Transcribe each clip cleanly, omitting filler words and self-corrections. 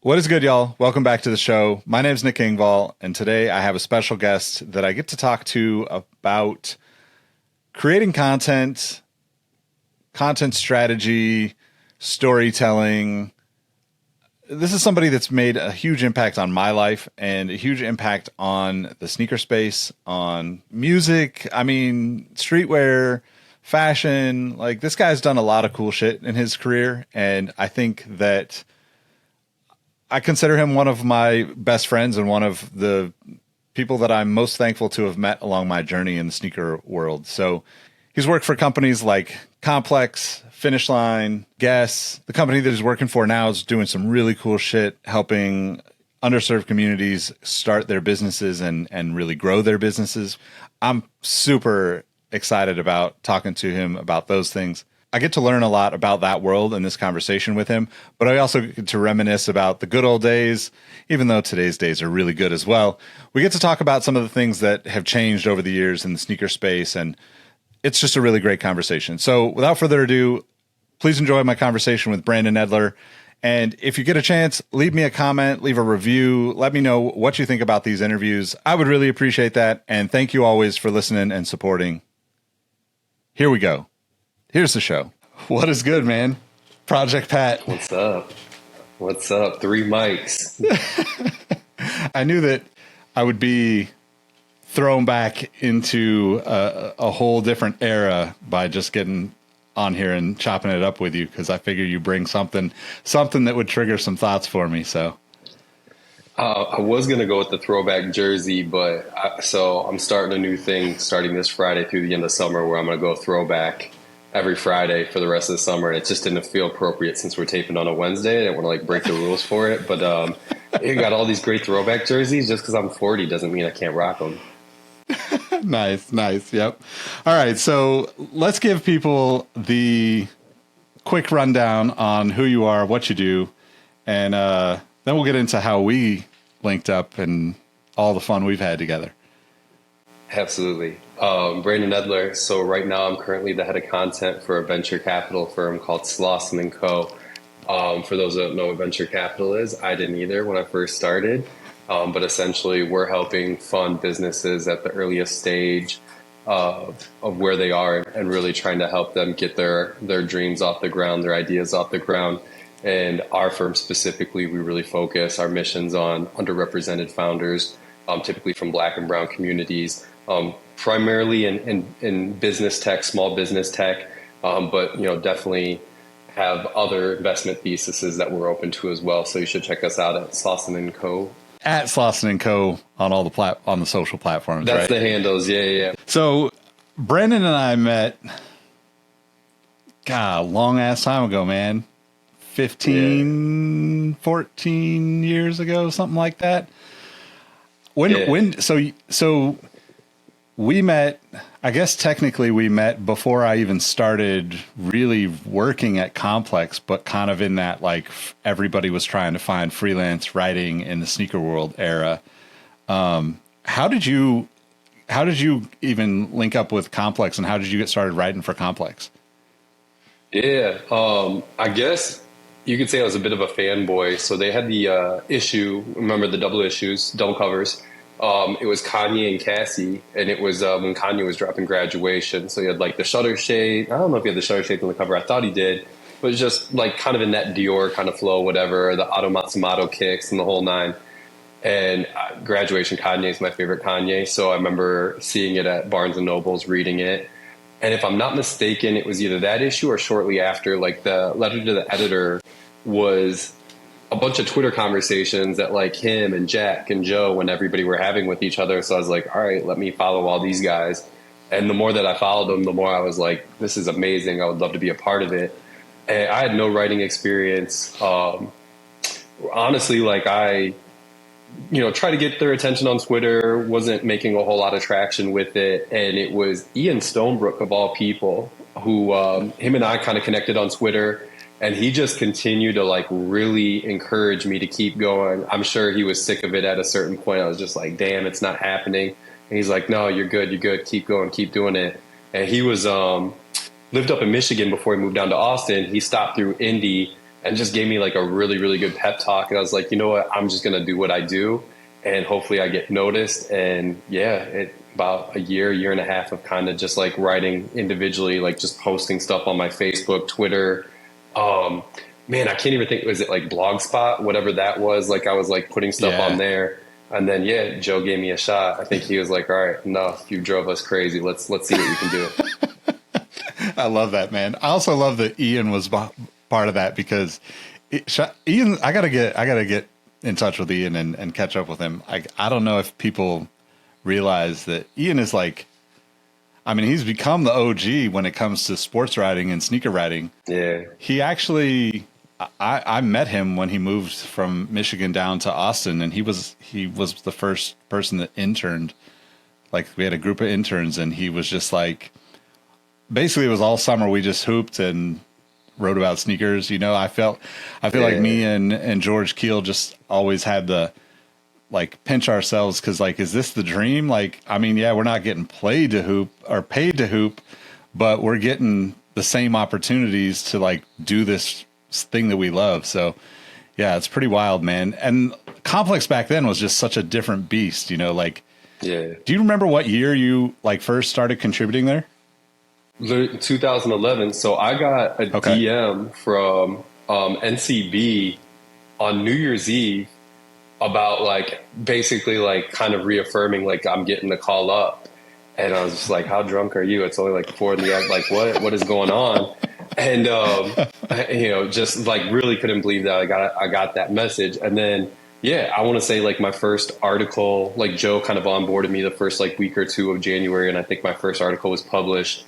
What is good, y'all? Welcome back to the show. My name is Nick Engvall, and today I have a special guest that I get to talk to about creating content, content strategy, storytelling. This is somebody that's made a huge impact on my life and a huge impact on the sneaker space, on music, streetwear, fashion. Like, this guy's done a lot of cool shit in his career, and I think that I consider him one of my best friends and one of the people that I'm most thankful to have met along my journey in the sneaker world. So he's worked for companies like Complex, Finish Line, Guess. The company that he's working for now is doing some really cool shit, helping underserved communities start their businesses and really grow their businesses. I'm super excited about talking to him about those things. I get to learn a lot about that world in this conversation with him, but I also get to reminisce about the good old days, even though today's days are really good as well. We get to talk about some of the things that have changed over the years in the sneaker space, and it's just a really great conversation. So without further ado, please enjoy my conversation with Brandon Edler. And if you get a chance, leave me a comment, leave a review. Let me know what you think about these interviews. I would really appreciate that. And thank you always for listening and supporting. Here we go. Here's the show. What is good, man? Project Pat. What's up? What's up? 3 mics. I knew that I would be thrown back into a whole different era by just getting on here and chopping it up with you, because I figure you bring something that would trigger some thoughts for me. So I was going to go with the throwback jersey, but I'm starting a new thing starting this Friday through the end of summer where I'm going to go throwback every Friday for the rest of the summer. And it just didn't feel appropriate since we're taping on a Wednesday. I didn't want to break the rules for it, but you got all these great throwback jerseys. Just because I'm 40 doesn't mean I can't rock them. Nice. Yep. All right. So let's give people the quick rundown on who you are, what you do, and then we'll get into how we linked up and all the fun we've had together. Absolutely. Brandon Edler. So right now I'm currently the head of content for a venture capital firm called Slauson & Co. For those that don't know what venture capital is, I didn't either when I first started. But essentially we're helping fund businesses at the earliest stage of where they are and really trying to help them get their dreams off the ground, their ideas off the ground. And our firm specifically, we really focus our missions on underrepresented founders, typically from Black and brown communities, primarily in business tech, small business tech, but on have other investment theses that we're open to as well. So you should check us out at Slauson & Co. At Slauson & Co. on all the social platforms. That's right? the handles. Yeah. So Brandon and I met, a long ass time ago, man. 14 years ago, something like that. So we met, I guess technically we met before I even started really working at Complex, but kind of in that, like, everybody was trying to find freelance writing in the sneaker world era. How did you even link up with Complex, and how did you get started writing for Complex? Yeah. I guess you could say I was a bit of a fanboy. So they had the issue, remember the double covers. It was Kanye and Cassie, and it was when Kanye was dropping Graduation. So he had like the shutter shade. I don't know if he had the shutter shade on the cover. I thought he did, but it was just like kind of in that Dior kind of flow, whatever, the Otto Matsumoto kicks and the whole nine. And Graduation Kanye is my favorite Kanye. So I remember seeing it at Barnes and Noble's, reading it. And if I'm not mistaken, it was either that issue or shortly after, like the letter to the editor was a bunch of Twitter conversations that like him and Jack and Joe and everybody were having with each other. So I was like, all right, let me follow all these guys. And the more that I followed them, the more I was like, this is amazing. I would love to be a part of it. And I had no writing experience. Honestly, like I try to get their attention on Twitter, wasn't making a whole lot of traction with it. And it was Ian Stonebrook, of all people, who him and I kind of connected on Twitter. And he just continued to like really encourage me to keep going. I'm sure he was sick of it at a certain point. I was just like, damn, it's not happening. And he's like, no, you're good. Keep going, keep doing it. And he was lived up in Michigan before he moved down to Austin. He stopped through Indy and just gave me like a really, really good pep talk. And I was like, you know what, I'm just going to do what I do and hopefully I get noticed. And yeah, about a year and a half of kind of just like writing individually, like just posting stuff on my Facebook, Twitter. Um, Man, I can't even think, was it like Blogspot, whatever that was? Like I was like putting stuff on there. And then, yeah, Joe gave me a shot. I think he was like, all right, enough. You drove us crazy. Let's see what we can do. I love that, man. I also love that Ian was part of that because Ian, I gotta get in touch with Ian and catch up with him. I don't know if people realize that Ian is like, I mean, he's become the OG when it comes to sports writing and sneaker writing. Yeah. He actually, I met him when he moved from Michigan down to Austin, and he was the first person that interned. Like we had a group of interns, and he was just like, basically it was all summer. We just hooped and wrote about sneakers. You know, I feel like me and George Keel just always had the like pinch ourselves because like, is this the dream? Like, I mean, yeah, we're not getting played to hoop or paid to hoop, but we're getting the same opportunities to like do this thing that we love. So yeah, it's pretty wild, man. And Complex back then was just such a different beast, you know, like, yeah. Do you remember what year you like first started contributing there? 2011. So I got a DM from NCB on New Year's Eve about like basically like kind of reaffirming like I'm getting the call up, and I was just like, how drunk are you? It's only like 4 in the afternoon. Like what is going on? And you know, just like really couldn't believe that I got that message. And then yeah, I want to say like my first article, like Joe kind of onboarded me the first like week or two of January, and I think my first article was published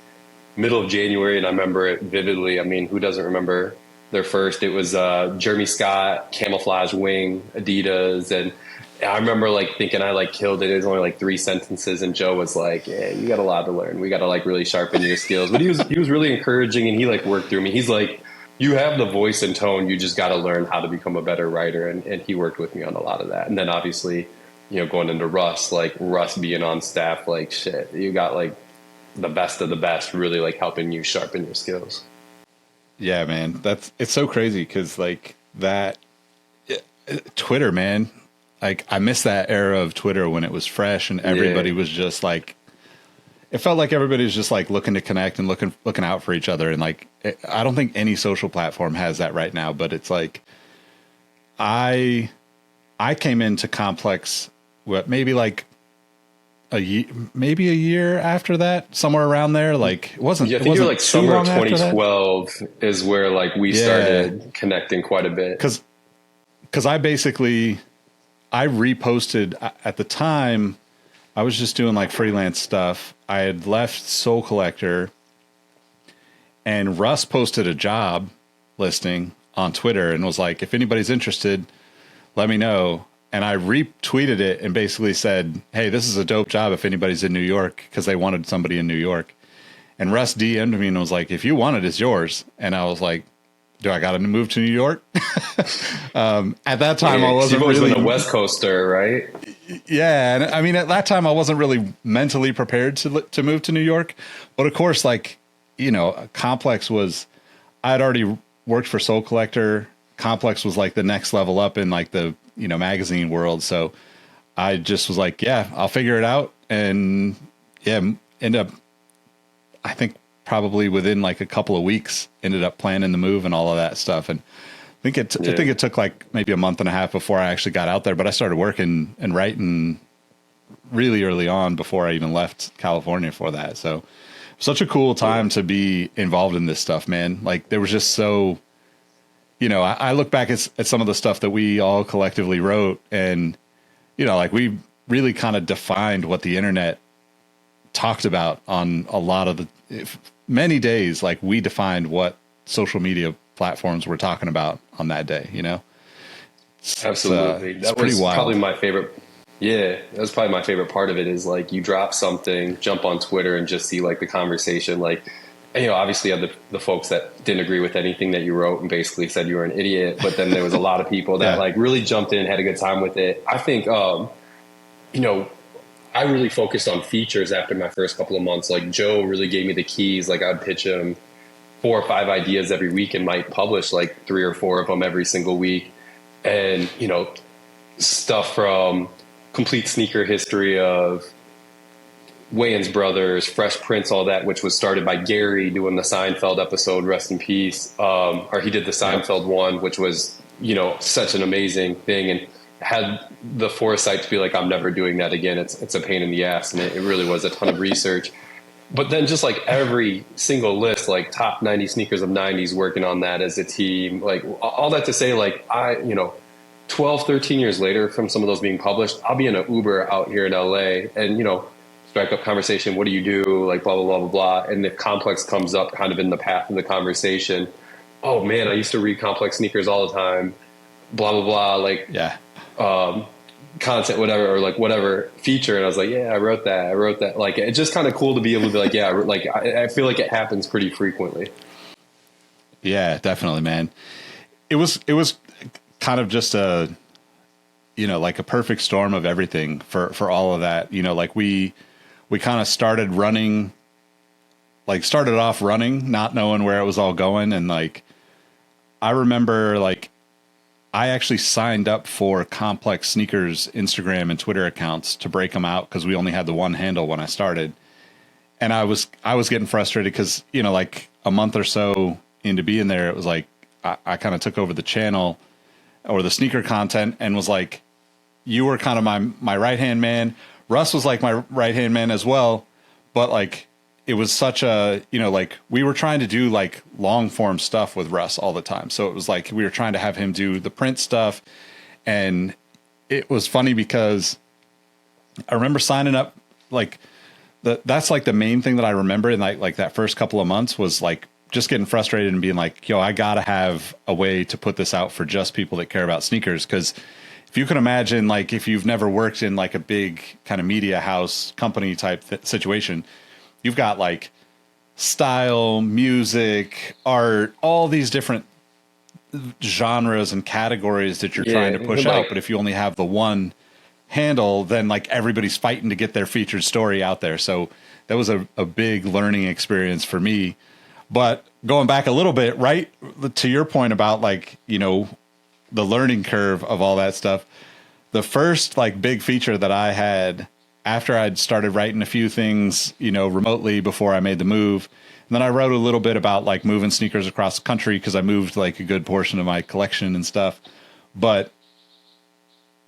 middle of January, and I remember it vividly. I mean, who doesn't remember their first? It was Jeremy Scott, camouflage wing, Adidas, and I remember like thinking I like killed it. It was only like 3 sentences, and Joe was like, "Yeah, you got a lot to learn. We got to like really sharpen your skills." But he was really encouraging, and he like worked through me. He's like, "You have the voice and tone. You just got to learn how to become a better writer." And he worked with me on a lot of that. And then obviously, you know, going into Russ being on staff, like shit, you got like the best of the best, really like helping you sharpen your skills. Yeah, man, it's so crazy because like that Twitter, man, like I miss that era of Twitter when it was fresh and everybody was just like, it felt like everybody was just like looking to connect and looking out for each other. And like, I don't think any social platform has that right now, but it's like, I came into Complex, maybe like maybe a year after that, somewhere around there. Like it wasn't. Yeah, I think you're like summer of 2012 is where like we started connecting quite a bit. Because I reposted at the time. I was just doing like freelance stuff. I had left Soul Collector, and Russ posted a job listing on Twitter and was like, "If anybody's interested, let me know." And I retweeted it and basically said, "Hey, this is a dope job if anybody's in New York," because they wanted somebody in New York. And Russ DM'd me and was like, "If you want it, it's yours." And I was like, "Do I got to move to New York?" At that time, I wasn't really a West Coaster, right? Yeah, and I mean, at that time, I wasn't really mentally prepared to move to New York. But of course, like, you know, Complex was, I had already worked for Soul Collector. Complex was like the next level up in like the, you know, magazine world. So I just was like, yeah, I'll figure it out. And yeah, end up, I think probably within like a couple of weeks, ended up planning the move and all of that stuff. And I think it took like maybe a month and a half before I actually got out there, but I started working and writing really early on before I even left California for that. So such a cool time to be involved in this stuff, man. Like there was just so, you know, I look back at some of the stuff that we all collectively wrote, and, you know, like we really kind of defined what the internet talked about on a lot of many days. Like we defined what social media platforms were talking about on that day, you know? Absolutely. That was probably my favorite. Yeah, that was probably my favorite part of it is like you drop something, jump on Twitter and just see like the conversation, like, you know, obviously you have the folks that didn't agree with anything that you wrote and basically said you were an idiot. But then there was a lot of people that like really jumped in, had a good time with it. I think, you know, I really focused on features after my first couple of months. Like Joe really gave me the keys. Like I'd pitch him 4 or 5 ideas every week and might publish like 3 or 4 of them every single week. And, stuff from complete sneaker history of Wayans Brothers, Fresh Prince, all that, which was started by Gary doing the Seinfeld episode, rest in peace. Or he did the Seinfeld one, which was, such an amazing thing, and had the foresight to be like, I'm never doing that again. It's a pain in the ass. And it really was a ton of research. But then just like every single list, like top 90 sneakers of 90s, working on that as a team, like all that to say, like 12, 13 years later from some of those being published, I'll be in an Uber out here in LA and, strike up conversation. What do you do? Like blah, blah, blah, blah, blah. And if Complex comes up kind of in the path of the conversation, oh man, I used to read Complex sneakers all the time, blah, blah, blah. Like, Yeah. Content, whatever, or like whatever feature. And I was like, yeah, I wrote that. Like, it's just kind of cool to be able to be like, yeah, like I feel like it happens pretty frequently. Yeah, definitely, man. It was kind of just a, like a perfect storm of everything for all of that. Like we kind of started off running, not knowing where it was all going. And like, I remember like, I actually signed up for Complex Sneakers Instagram and Twitter accounts to break them out, because we only had the one handle when I started. And I was getting frustrated because, like a month or so into being there, it was like I kind of took over the channel or the sneaker content and was like, you were kind of my right-hand man. Russ was like my right-hand man as well. But like, it was such a, like we were trying to do like long form stuff with Russ all the time. So it was like, we were trying to have him do the print stuff. And it was funny because I remember signing up, like that's like the main thing that I remember in like that first couple of months was like just getting frustrated and being like, yo, I got to have a way to put this out for just people that care about sneakers. Cause if you can imagine, like if you've never worked in like a big kind of media house company type situation, you've got like style, music, art, all these different genres and categories that you're trying to push out. But if you only have the one handle, then like everybody's fighting to get their featured story out there. So that was a big learning experience for me. But going back a little bit, right to your point about like, the learning curve of all that stuff, the first like big feature that I had after I'd started writing a few things, remotely before I made the move. And then I wrote a little bit about like moving sneakers across the country, because I moved like a good portion of my collection and stuff. But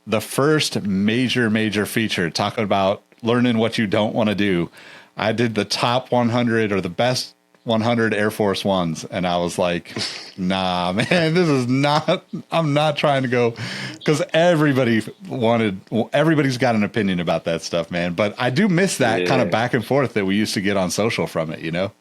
the first major feature, talking about learning what you don't want to do, I did the top 100 or the best 100 Air Force Ones. And I was like, nah, man, I'm not trying to go, because everybody's got an opinion about that stuff, man. But I do miss that kind of back and forth that we used to get on social from it,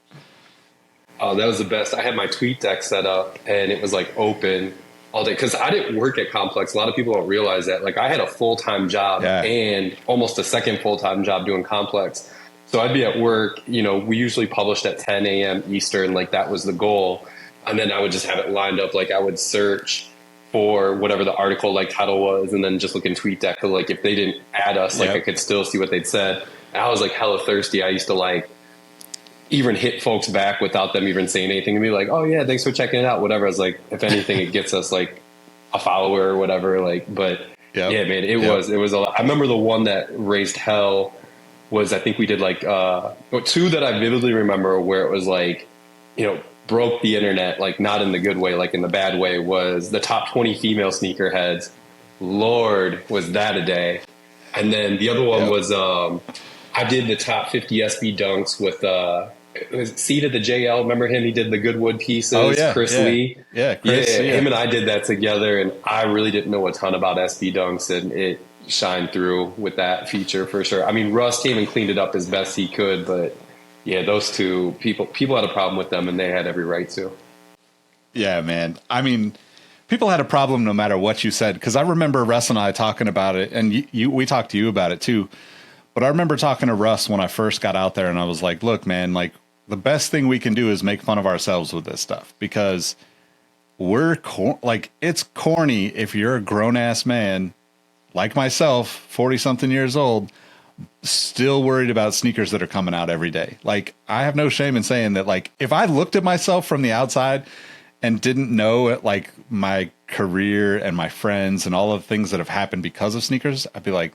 Oh, that was the best. I had my tweet deck set up and it was like open all day, because I didn't work at Complex. A lot of people don't realize that. Like I had a full-time job and almost a second full-time job doing Complex. So I'd be at work, we usually published at 10 a.m. Eastern, like that was the goal. And then I would just have it lined up. Like I would search for whatever the article like title was, and then just look in TweetDeck. Like if they didn't add us, like I could still see what they'd said. And I was like hella thirsty. I used to like even hit folks back without them even saying anything and be like, oh yeah, thanks for checking it out. Whatever. I was like, if anything, it gets us like a follower or whatever. Like, but yeah, man, it was a lot. I remember the one that raised hell was, I think we did like two that I vividly remember where it was like, broke the internet, like not in the good way, like in the bad way, was the top 20 female sneakerheads. Lord, was that a day. And then the other one was I did the top 50 SB dunks with it was Seed of the JL. Remember him? He did the Goodwood pieces. Oh, yeah. Chris Lee. Yeah, Chris. Yeah, him and I did that together, and I really didn't know a ton about SB dunks, and it shined through with that feature for sure. I mean, Russ came and cleaned it up as best he could, but yeah, those two people had a problem with them, and they had every right to. Yeah, man. I mean, people had a problem no matter what you said, because I remember Russ and I talking about it, and we talked to you about it too. But I remember talking to Russ when I first got out there, and I was like, look, man, like the best thing we can do is make fun of ourselves with this stuff, because we're like, it's corny if you're a grown ass man like myself, 40 something years old, still worried about sneakers that are coming out every day. Like, I have no shame in saying that, like, if I looked at myself from the outside and didn't know like my career and my friends and all of the things that have happened because of sneakers, I'd be like,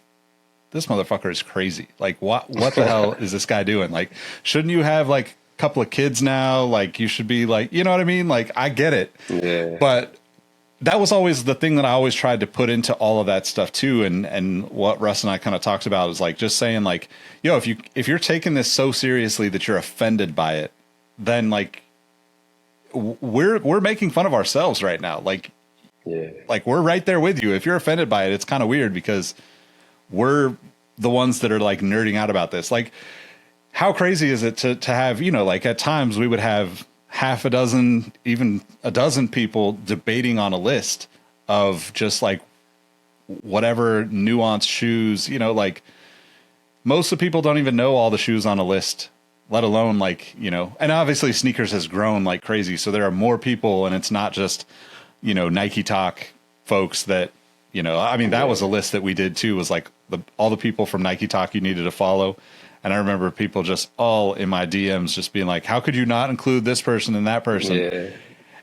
this motherfucker is crazy. Like, what the hell is this guy doing? Like, shouldn't you have like a couple of kids now? Like, you should be like, you know what I mean? Like, I get it. Yeah. But that was always the thing that I always tried to put into all of that stuff too. And what Russ and I kind of talked about is like, just saying like, yo, if you're taking this so seriously that you're offended by it, then like we're making fun of ourselves right now. Like, yeah, like we're right there with you. If you're offended by it, it's kind of weird because we're the ones that are like nerding out about this. Like, how crazy is it to have, you know, like at times we would have half a dozen, even a dozen people debating on a list of just like whatever nuanced shoes, you know, like most of the people don't even know all the shoes on a list, let alone like, you know, and obviously sneakers has grown like crazy. So there are more people and it's not just, you know, Nike Talk folks that, you know, I mean, that was a list that we did too, was like all the people from Nike Talk you needed to follow. And I remember people just all in my DMs just being like, how could you not include this person and that person? Yeah.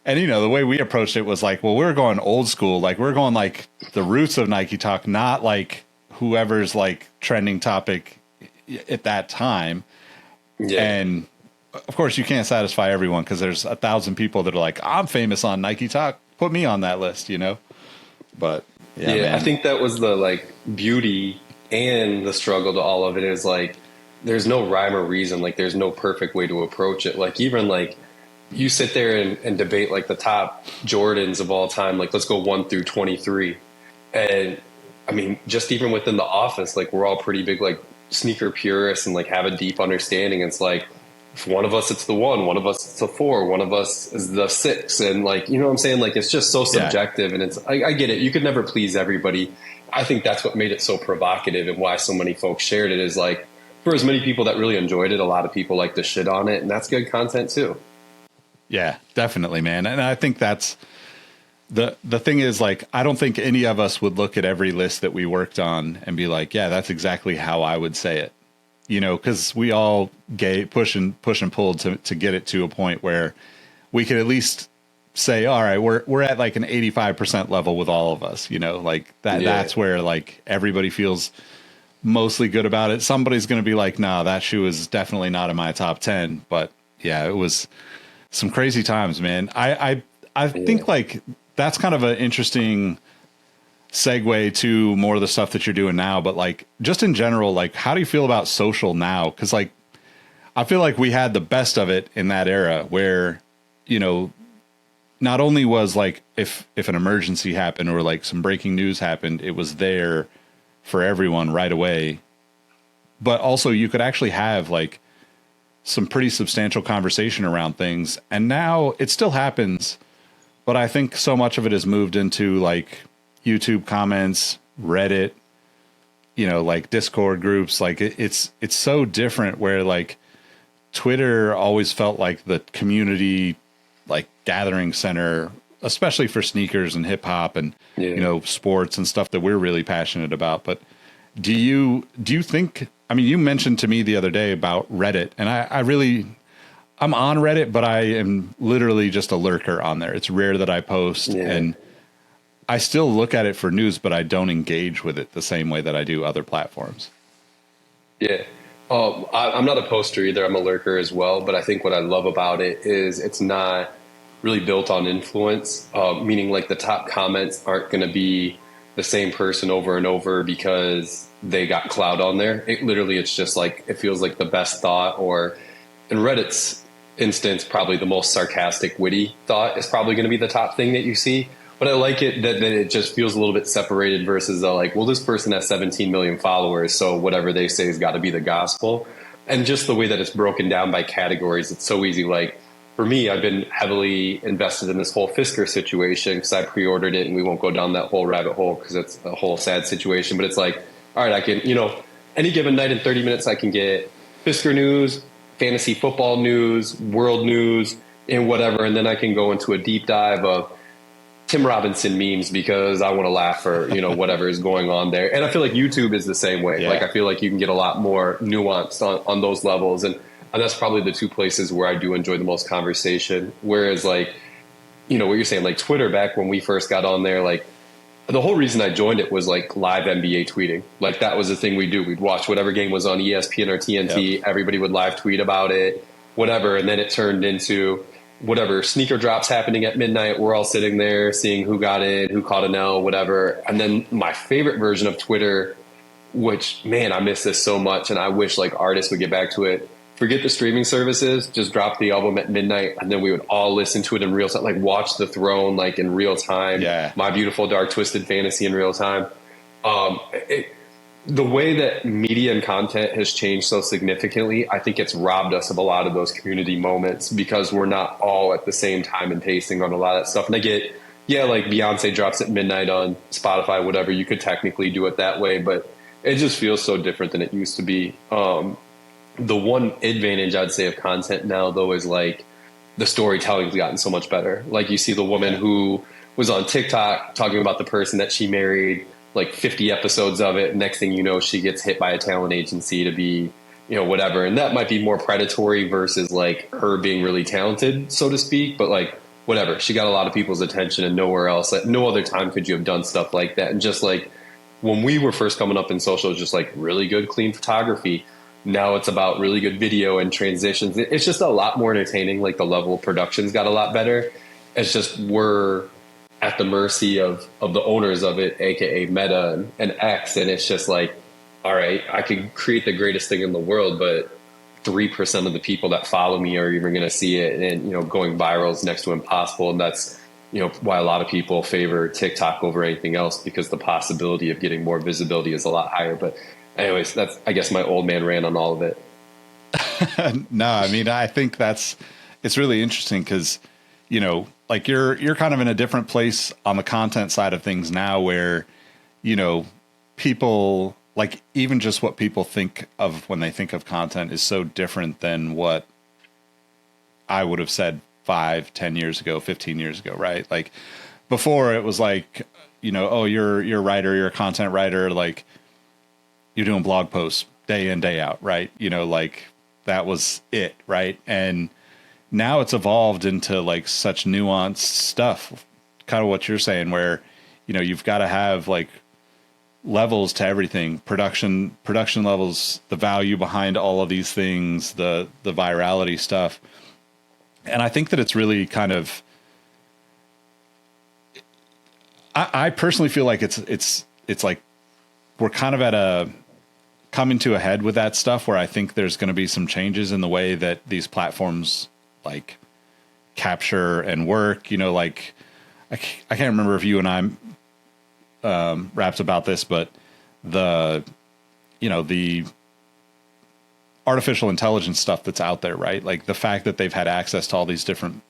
And, you know, the way we approached it was like, well, we're going old school. Like, we're going like the roots of Nike Talk, not like whoever's like trending topic at that time. Yeah. And of course, you can't satisfy everyone because there's 1,000 people that are like, I'm famous on Nike Talk. Put me on that list, you know? But yeah, man. I think that was the like beauty and the struggle to all of it is like, there's no rhyme or reason. Like, there's no perfect way to approach it. Like, even like you sit there and debate like the top Jordans of all time. Like, let's go 1 through 23. And I mean, just even within the office, like we're all pretty big, like sneaker purists and like have a deep understanding. It's like, if one of us, it's the 1, one of us, it's the 4, one of us is the 6. And like, you know what I'm saying? Like, it's just so subjective. Yeah. And it's, I get it. You could never please everybody. I think that's what made it so provocative and why so many folks shared it is like, for as many people that really enjoyed it, a lot of people like to shit on it, and that's good content too. Yeah, definitely, man. And I think that's the thing is like, I don't think any of us would look at every list that we worked on and be like, yeah, that's exactly how I would say it, you know, because we all push and pull to get it to a point where we could at least say, all right, we're at like an 85% level with all of us, you know, like that. Yeah. That's where like everybody feels mostly good about it. Somebody's going to be like, nah, that shoe is definitely not in my top 10. But yeah, it was some crazy times, man. I think like that's kind of an interesting segue to more of the stuff that you're doing now. But like, just in general, like, how do you feel about social now? Cause like, I feel like we had the best of it in that era where, you know, not only was like, if an emergency happened or like some breaking news happened, it was there for everyone right away. But also you could actually have like some pretty substantial conversation around things. And now it still happens, but I think so much of it has moved into like YouTube comments, Reddit, you know, like Discord groups. Like it's so different where like Twitter always felt like the community, like gathering center, especially for sneakers and hip hop and, you know, sports and stuff that we're really passionate about. But do you think, I mean, you mentioned to me the other day about Reddit, and I'm on Reddit, but I am literally just a lurker on there. It's rare that I post and I still look at it for news, but I don't engage with it the same way that I do other platforms. Yeah. I'm not a poster either. I'm a lurker as well. But I think what I love about it is it's not really built on influence, meaning like the top comments aren't going to be the same person over and over because they got clout on there. It's just like, it feels like the best thought, or in Reddit's instance, probably the most sarcastic, witty thought is probably going to be the top thing that you see. But I like it that it just feels a little bit separated versus like, well, this person has 17 million followers, so whatever they say has got to be the gospel. And just the way that it's broken down by categories, it's so easy. Like for me, I've been heavily invested in this whole Fisker situation because I pre-ordered it, and we won't go down that whole rabbit hole because it's a whole sad situation. But it's like, all right, I can, you know, any given night in 30 minutes, I can get Fisker news, fantasy football news, world news, and whatever. And then I can go into a deep dive of Tim Robinson memes because I want to laugh or, whatever is going on there. And I feel like YouTube is the same way. Yeah. Like, I feel like you can get a lot more nuance on those levels. And that's probably the two places where I do enjoy the most conversation. Whereas like, what you're saying, like Twitter back when we first got on there, like the whole reason I joined it was like live NBA tweeting. Like that was the thing we do. We'd watch whatever game was on ESPN or TNT. Yep. Everybody would live tweet about it, whatever. And then it turned into whatever sneaker drops happening at midnight. We're all sitting there seeing who got in, who caught an L, whatever. And then my favorite version of Twitter, which, man, I miss this so much. And I wish like artists would get back to it. Forget the streaming services, just drop the album at midnight, and then we would all listen to it in real time, like watch The Throne like in real time. Yeah. My Beautiful Dark Twisted Fantasy in real time. The way that media and content has changed so significantly, I think it's robbed us of a lot of those community moments because we're not all at the same time and pacing on a lot of that stuff. And I get, like Beyonce drops at midnight on Spotify, whatever, you could technically do it that way, but it just feels so different than it used to be. The one advantage I'd say of content now, though, is like the storytelling's gotten so much better. Like you see the woman who was on TikTok talking about the person that she married, like 50 episodes of it. Next thing you know, she gets hit by a talent agency to be, whatever. And that might be more predatory versus like her being really talented, so to speak. But like, whatever, she got a lot of people's attention and nowhere else. At no other time could you have done stuff like that. And just like when we were first coming up in social, it was just like really good, clean photography. Now it's about really good video and transitions. It's just a lot more entertaining. Like the level of production's got a lot better. It's just we're at the mercy of the owners of it, aka Meta and X, and it's just like, all right, I could create the greatest thing in the world, but 3% of the people that follow me are even going to see it, and going viral is next to impossible. And that's why a lot of people favor TikTok over anything else, because the possibility of getting more visibility is a lot higher. But anyways, that's, I guess, my old man ran on all of it. No, I mean, I think it's really interesting because, like you're kind of in a different place on the content side of things now where, people, like even just what people think of when they think of content is so different than what I would have said 5, 10 years ago, 15 years ago, right? Like before it was like, oh, you're a writer, you're a content writer, like you're doing blog posts day in, day out, right? Like that was it, right? And now it's evolved into like such nuanced stuff, kind of what you're saying, where, you've got to have like levels to everything, production levels, the value behind all of these things, the virality stuff. And I think that it's really kind of, I personally feel like it's like we're kind of at coming to a head with that stuff, where I think there's going to be some changes in the way that these platforms like capture and work. Like I can't remember if you and I raps about this, but the artificial intelligence stuff that's out there, right? Like the fact that they've had access to all these different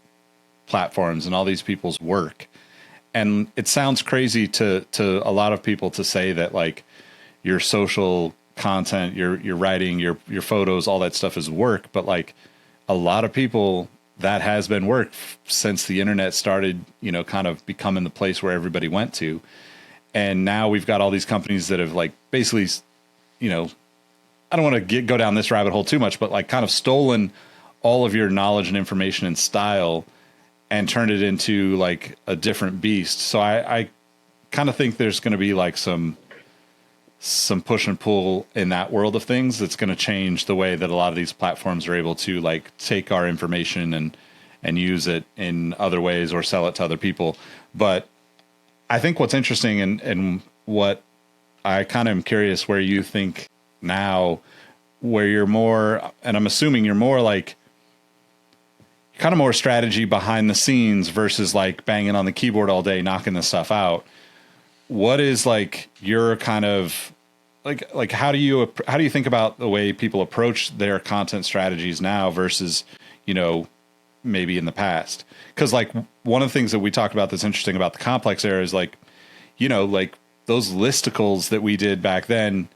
platforms and all these people's work. And it sounds crazy to a lot of people to say that like your social content, your writing, your photos, all that stuff is work. But like a lot of people, that has been work since the internet started, kind of becoming the place where everybody went to. And now we've got all these companies that have like basically, I don't want to go down this rabbit hole too much, but like kind of stolen all of your knowledge and information and style and turned it into like a different beast. So I kind of think there's going to be like some push and pull in that world of things that's going to change the way that a lot of these platforms are able to like take our information and use it in other ways or sell it to other people. But I think what's interesting and what I kind of am curious where you think now, where you're more, and I'm assuming you're more like kind of more strategy behind the scenes versus like banging on the keyboard all day, knocking this stuff out. What is like your kind of like how do you think about the way people approach their content strategies now versus, maybe in the past? Because like one of the things that we talked about that's interesting about the complex era is like, like those listicles that we did back then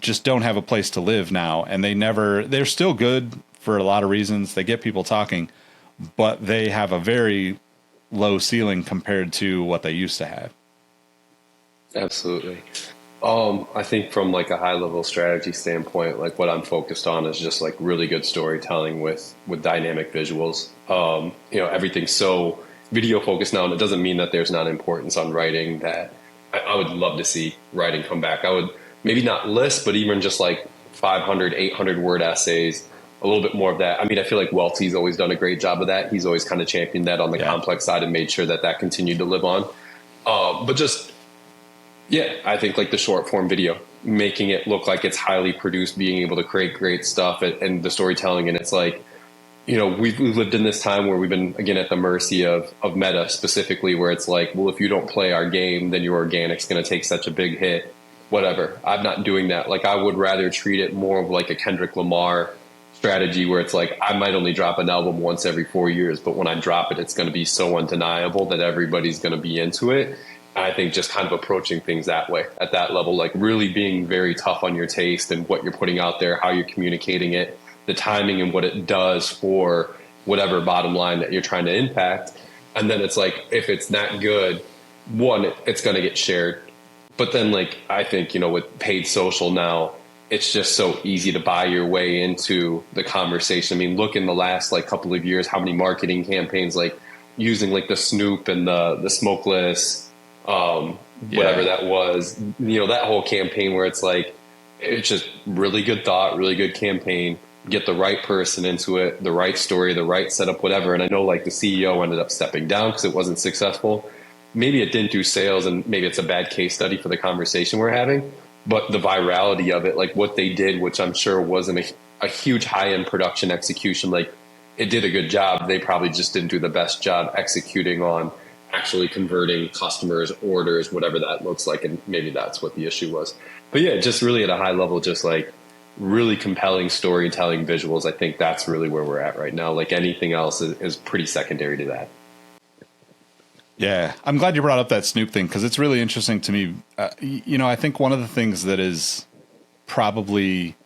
just don't have a place to live now. And they're still good for a lot of reasons. They get people talking, but they have a very low ceiling compared to what they used to have. Absolutely. I think from like a high level strategy standpoint, like what I'm focused on is just like really good storytelling with dynamic visuals. Everything's so video focused now, and it doesn't mean that there's not importance on writing. That I would love to see writing come back. I would maybe not list, but even just like 500, 800 word essays, a little bit more of that. I mean, I feel like Welty's always done a great job of that. He's always kind of championed that on the complex side and made sure that continued to live on. But just, yeah, I think like the short form video, making it look like it's highly produced, being able to create great stuff and the storytelling. And it's like, we've lived in this time where we've been, again, at the mercy of Meta specifically, where it's like, well, if you don't play our game, then your organic's going to take such a big hit, whatever. I'm not doing that. Like, I would rather treat it more of like a Kendrick Lamar strategy, where it's like, I might only drop an album once every 4 years, but when I drop it, it's going to be so undeniable that everybody's going to be into it. I think just kind of approaching things that way, at that level, like really being very tough on your taste and what you're putting out there, how you're communicating it, the timing and what it does for whatever bottom line that you're trying to impact. And then it's like, if it's not good, one, it's going to get shared. But then like, I think, with paid social now, it's just so easy to buy your way into the conversation. I mean, look in the last like couple of years, how many marketing campaigns, like using like the Snoop and the Smokeless, whatever that was, that whole campaign where it's like, it's just really good thought, really good campaign, get the right person into it, the right story, the right setup, whatever. And I know like the CEO ended up stepping down because it wasn't successful. Maybe it didn't do sales, and maybe it's a bad case study for the conversation we're having, but the virality of it, like what they did, which I'm sure wasn't a huge high-end production execution, like it did a good job. They probably just didn't do the best job executing on actually converting customers, orders, whatever that looks like. And maybe that's what the issue was. But yeah, just really at a high level, just like really compelling storytelling visuals. I think that's really where we're at right now. Like anything else is pretty secondary to that. Yeah, I'm glad you brought up that Snoop thing, because it's really interesting to me. I think one of the things that is probably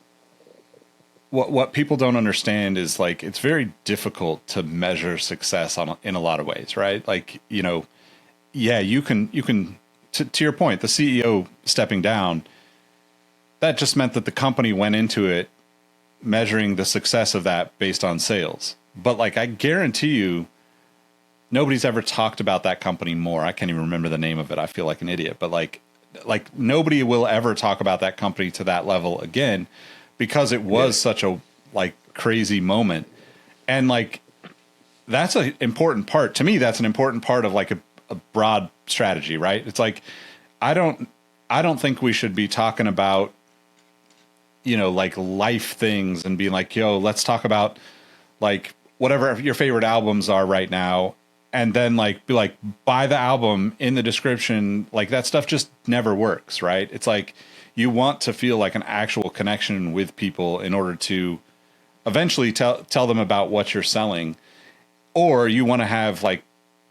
what people don't understand is like, it's very difficult to measure success in a lot of ways, right? Like, yeah, you can to your point, the CEO stepping down, that just meant that the company went into it measuring the success of that based on sales. But like, I guarantee you, nobody's ever talked about that company more. I can't even remember the name of it. I feel like an idiot, but like nobody will ever talk about that company to that level again, because it was such a like crazy moment. And like, that's an important part to me. That's an important part of like a broad strategy, right? It's like, I don't think we should be talking about, like life things and being like, yo, let's talk about like whatever your favorite albums are right now. And then like, be like, buy the album in the description. Like that stuff just never works, right? It's like, you want to feel like an actual connection with people in order to eventually tell them about what you're selling. Or you want to have like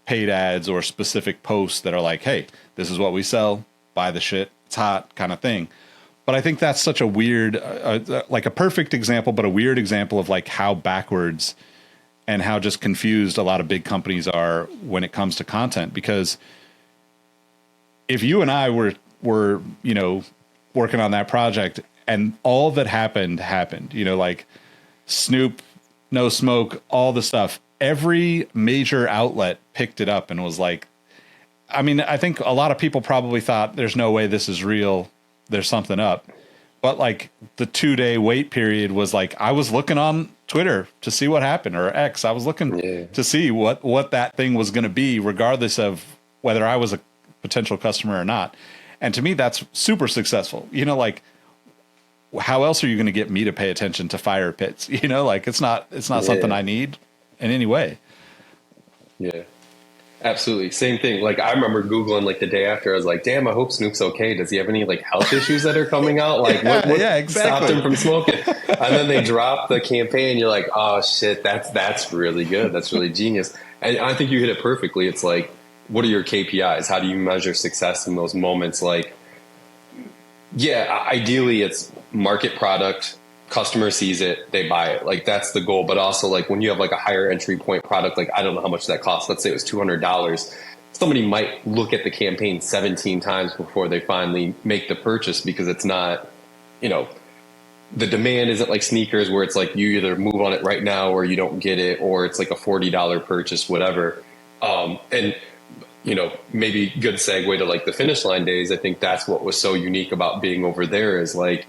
paid ads or specific posts that are like, hey, this is what we sell, buy the shit, it's hot kind of thing. But I think that's such a weird, like a perfect example, but a weird example of like how backwards and how just confused a lot of big companies are when it comes to content. Because if you and I were working on that project and all that happened, like Snoop, No Smoke, all the stuff, every major outlet picked it up and was like, I mean, I think a lot of people probably thought there's no way this is real, there's something up. But like the 2-day wait period was like, I was looking on Twitter to see what happened, or X. I was looking to see what that thing was going to be, regardless of whether I was a potential customer or not. And to me, that's super successful. Like, how else are you going to get me to pay attention to fire pits? Like it's not something I need in any way. Yeah, absolutely. Same thing. Like I remember Googling like the day after, I was like, damn, I hope Snoop's okay. Does he have any like health issues that are coming out? Like what exactly. stopped him from smoking? And then they drop the campaign. You're like, oh shit, that's really good. That's really genius. And I think you hit it perfectly. It's like, what are your KPIs? How do you measure success in those moments? Like, yeah, ideally it's market product, customer sees it, they buy it. Like that's the goal. But also like when you have like a higher entry point product, like I don't know how much that costs. Let's say it was $200. Somebody might look at the campaign 17 times before they finally make the purchase because it's not, you know, the demand isn't like sneakers where it's like you either move on it right now or you don't get it, or it's like a $40 purchase, whatever. And you know, maybe good segue to like the Finish Line days. I think that's what was so unique about being over there is like,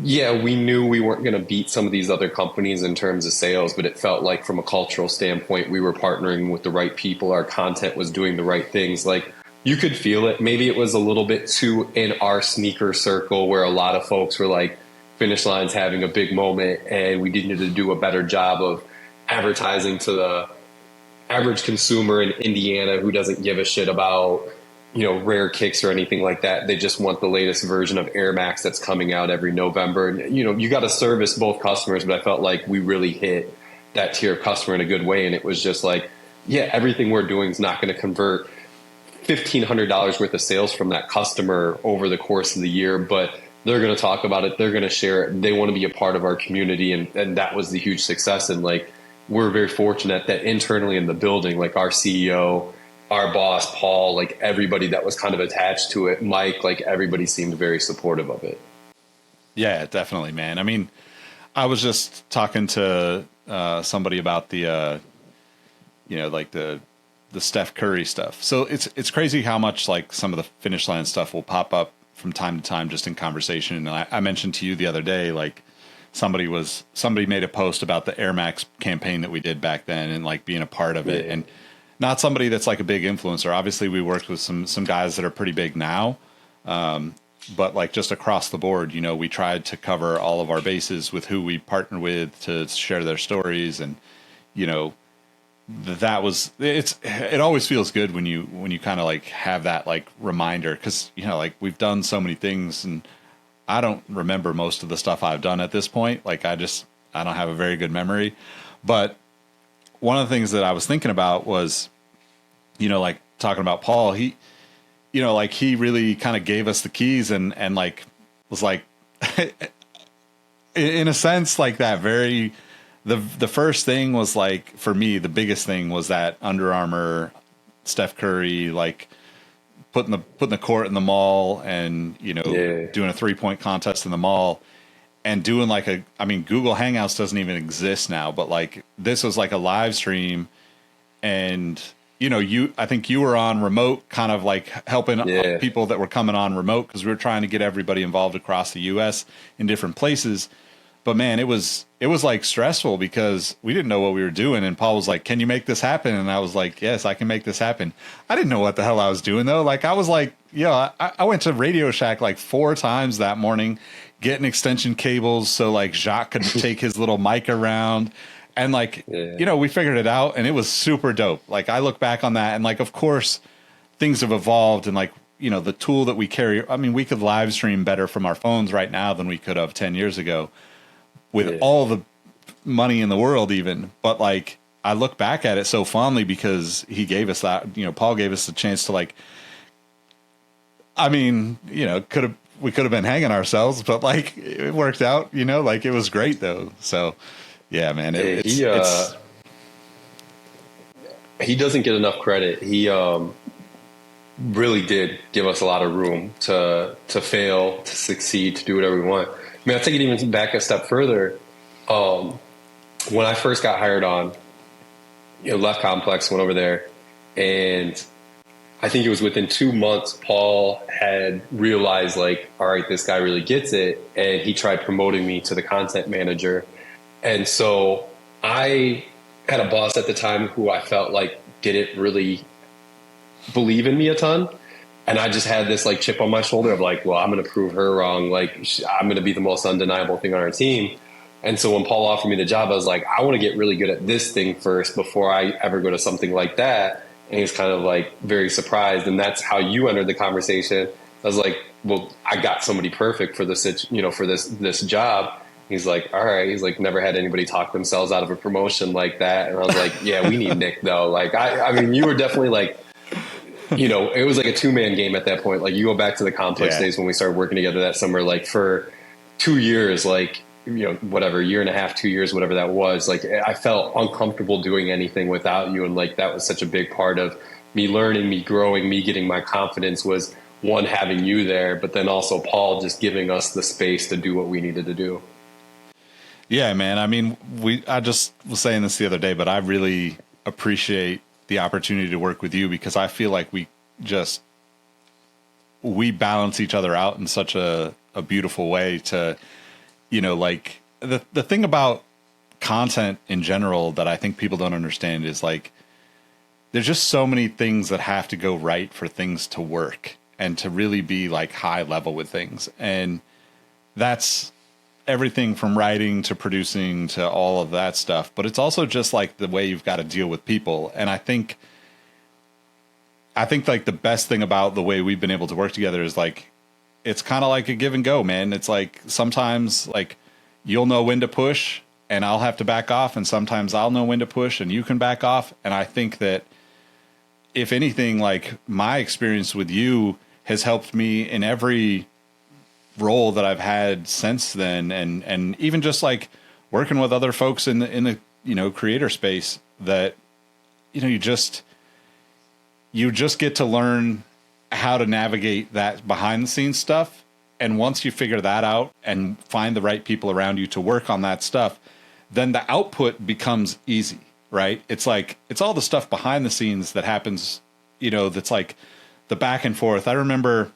yeah, we knew we weren't going to beat some of these other companies in terms of sales, but it felt like from a cultural standpoint, we were partnering with the right people. Our content was doing the right things. Like you could feel it. Maybe it was a little bit too in our sneaker circle where a lot of folks were like, Finish Line's having a big moment and we needed to do a better job of advertising to the average consumer in Indiana who doesn't give a shit about, you know, rare kicks or anything like that. They just want the latest version of Air Max that's coming out every November. And, you know, you got to service both customers, but I felt like we really hit that tier of customer in a good way. And it was just like, yeah, everything we're doing is not going to convert $1,500 worth of sales from that customer over the course of the year, but they're going to talk about it. They're going to share it. They want to be a part of our community. And that was the huge success. And like, we're very fortunate that internally in the building, like our CEO, our boss, Paul, like everybody that was kind of attached to it, Mike, like everybody seemed very supportive of it. Yeah, definitely, man. I mean, I was just talking to somebody about the, you know, like the Steph Curry stuff. So it's crazy how much like some of the Finish Line stuff will pop up from time to time just in conversation. And I mentioned to you the other day, like somebody made a post about the Air Max campaign that we did back then and like being a part of it. And not somebody that's like a big influencer. Obviously we worked with some guys that are pretty big now. But like just across the board, you know, we tried to cover all of our bases with who we partnered with to share their stories. And, you know, it always feels good when you kind of like have that like reminder, because you know, like we've done so many things and I don't remember most of the stuff I've done at this point. Like I don't have a very good memory. But one of the things that I was thinking about was, you know, like talking about Paul, he, you know, like he really kind of gave us the keys and like was like in a sense like that very. The first thing was like, for me, the biggest thing was that Under Armour, Steph Curry, like putting the court in the mall and, you know, doing a 3-point contest in the mall and doing like Google Hangouts doesn't even exist now, but like this was like a live stream and, you know, I think you were on remote kind of like helping people that were coming on remote because we were trying to get everybody involved across the US in different places. But man, it was like stressful because we didn't know what we were doing. And Paul was like, "Can you make this happen?" And I was like, "Yes, I can make this happen." I didn't know what the hell I was doing though. Like I was like, I went to Radio Shack like 4 times that morning, getting extension cables so like Jacques could take his little mic around. And like, you know, we figured it out and it was super dope. Like I look back on that and like, of course things have evolved and like, you know, the tool that we carry, I mean, we could live stream better from our phones right now than we could have 10 years ago. With all the money in the world even. But like, I look back at it so fondly because he gave us that, you know, Paul gave us the chance to like, I mean, you know, we could have been hanging ourselves, but like it worked out, you know, like it was great though. So yeah, man, he doesn't get enough credit. He really did give us a lot of room to fail, to succeed, to do whatever we want. I mean, I'll take it even back a step further. When I first got hired on, you know, left Complex, went over there, and I think it was within 2 months, Paul had realized, like, all right, this guy really gets it, and he tried promoting me to the content manager. And so I had a boss at the time who I felt like didn't really believe in me a ton. And I just had this like chip on my shoulder of like, well, I'm going to prove her wrong. Like I'm going to be the most undeniable thing on our team. And so when Paul offered me the job, I was like, I want to get really good at this thing first before I ever go to something like that. And he's kind of like very surprised. And that's how you entered the conversation. I was like, well, I got somebody perfect for this, you know, for this job. He's like, all right. He's like, never had anybody talk themselves out of a promotion like that. And I was like, yeah, we need Nick though. Like, I mean, you were definitely like, you know, it was like a 2-man game at that point. Like you go back to the Complex days when we started working together that summer, like for 2 years, like whatever, year and a half, 2 years, whatever that was, like I felt uncomfortable doing anything without you. And like, that was such a big part of me learning, me growing, me getting my confidence was one, having you there, but then also Paul just giving us the space to do what we needed to do. Yeah, man. I mean, I just was saying this the other day, but I really appreciate the opportunity to work with you because I feel like we balance each other out in such a beautiful way to, like the thing about content in general that I think people don't understand is like, there's just so many things that have to go right for things to work and to really be like high level with things. And that's everything from writing to producing to all of that stuff. But it's also just like the way you've got to deal with people. And I think like the best thing about the way we've been able to work together is like, it's kind of like a give and go, man. It's like sometimes like you'll know when to push and I'll have to back off. And sometimes I'll know when to push and you can back off. And I think that if anything, like my experience with you has helped me in every role that I've had since then. And even just like working with other folks in the, creator space that, you just get to learn how to navigate that behind the scenes stuff. And once you figure that out and find the right people around you to work on that stuff, then the output becomes easy, right? It's like, it's all the stuff behind the scenes that happens, that's like the back and forth. I remember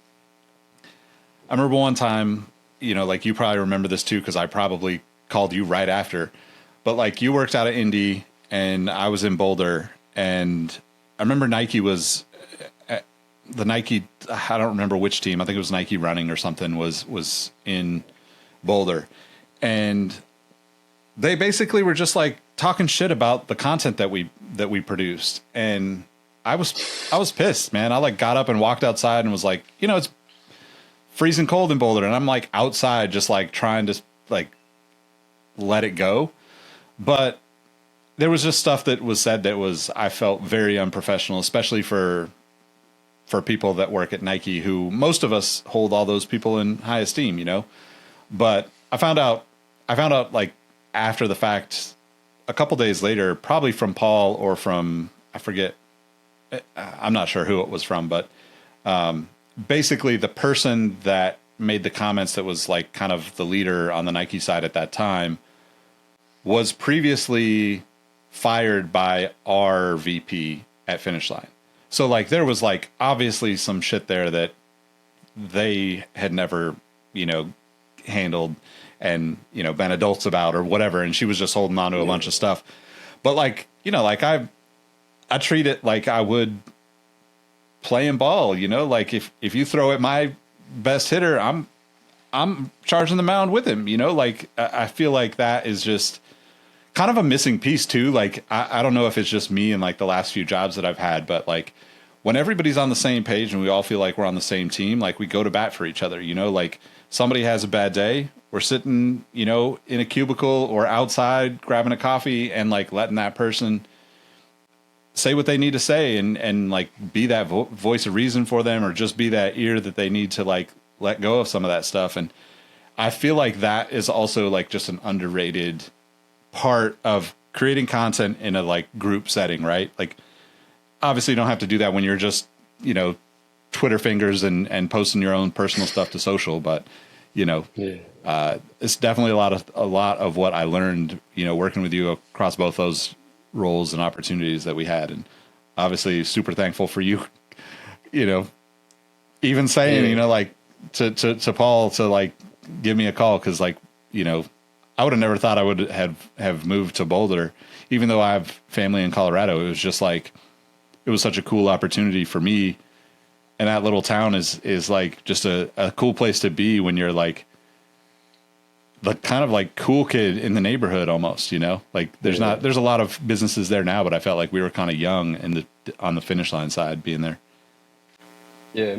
one time, like you probably remember this too, because I probably called you right after, but like you worked out of Indy and I was in Boulder, and I remember Nike was the Nike. I don't remember which team. I think it was Nike running or something was in Boulder, and they basically were just like talking shit about the content that we produced. And I was pissed, man. I like got up and walked outside and was like, it's freezing cold in Boulder. And I'm like outside, just like trying to like let it go. But there was just stuff that was said that was, I felt very unprofessional, especially for people that work at Nike, who most of us hold all those people in high esteem, but I found out like after the fact, a couple days later, probably from Paul or from, I forget, I'm not sure who it was from, but basically the person that made the comments that was like kind of the leader on the Nike side at that time was previously fired by our VP at Finish Line. So like there was like obviously some shit there that they had never, handled and, been adults about or whatever. And she was just holding on to a bunch of stuff. But like, like I treat it like I would playing ball, like if you throw at my best hitter, I'm charging the mound with him, like I feel like that is just kind of a missing piece too. Like, I don't know if it's just me and like the last few jobs that I've had, but like when everybody's on the same page and we all feel like we're on the same team, like we go to bat for each other, like somebody has a bad day, we're sitting, in a cubicle or outside grabbing a coffee and like letting that person say what they need to say and like be that voice of reason for them, or just be that ear that they need to like let go of some of that stuff. And I feel like that is also like just an underrated part of creating content in a like group setting, right? Like obviously you don't have to do that when you're just, Twitter fingers and posting your own personal stuff to social, but it's definitely a lot of what I learned, working with you across both those roles and opportunities that we had. And obviously super thankful for you, even saying, like to Paul to like give me a call. Cause like, I would have never thought I would have moved to Boulder, even though I have family in Colorado. It was just like, it was such a cool opportunity for me. And that little town is like just a cool place to be when you're like the kind of like cool kid in the neighborhood almost, like there's a lot of businesses there now, but I felt like we were kind of young on the Finish Line side being there. Yeah,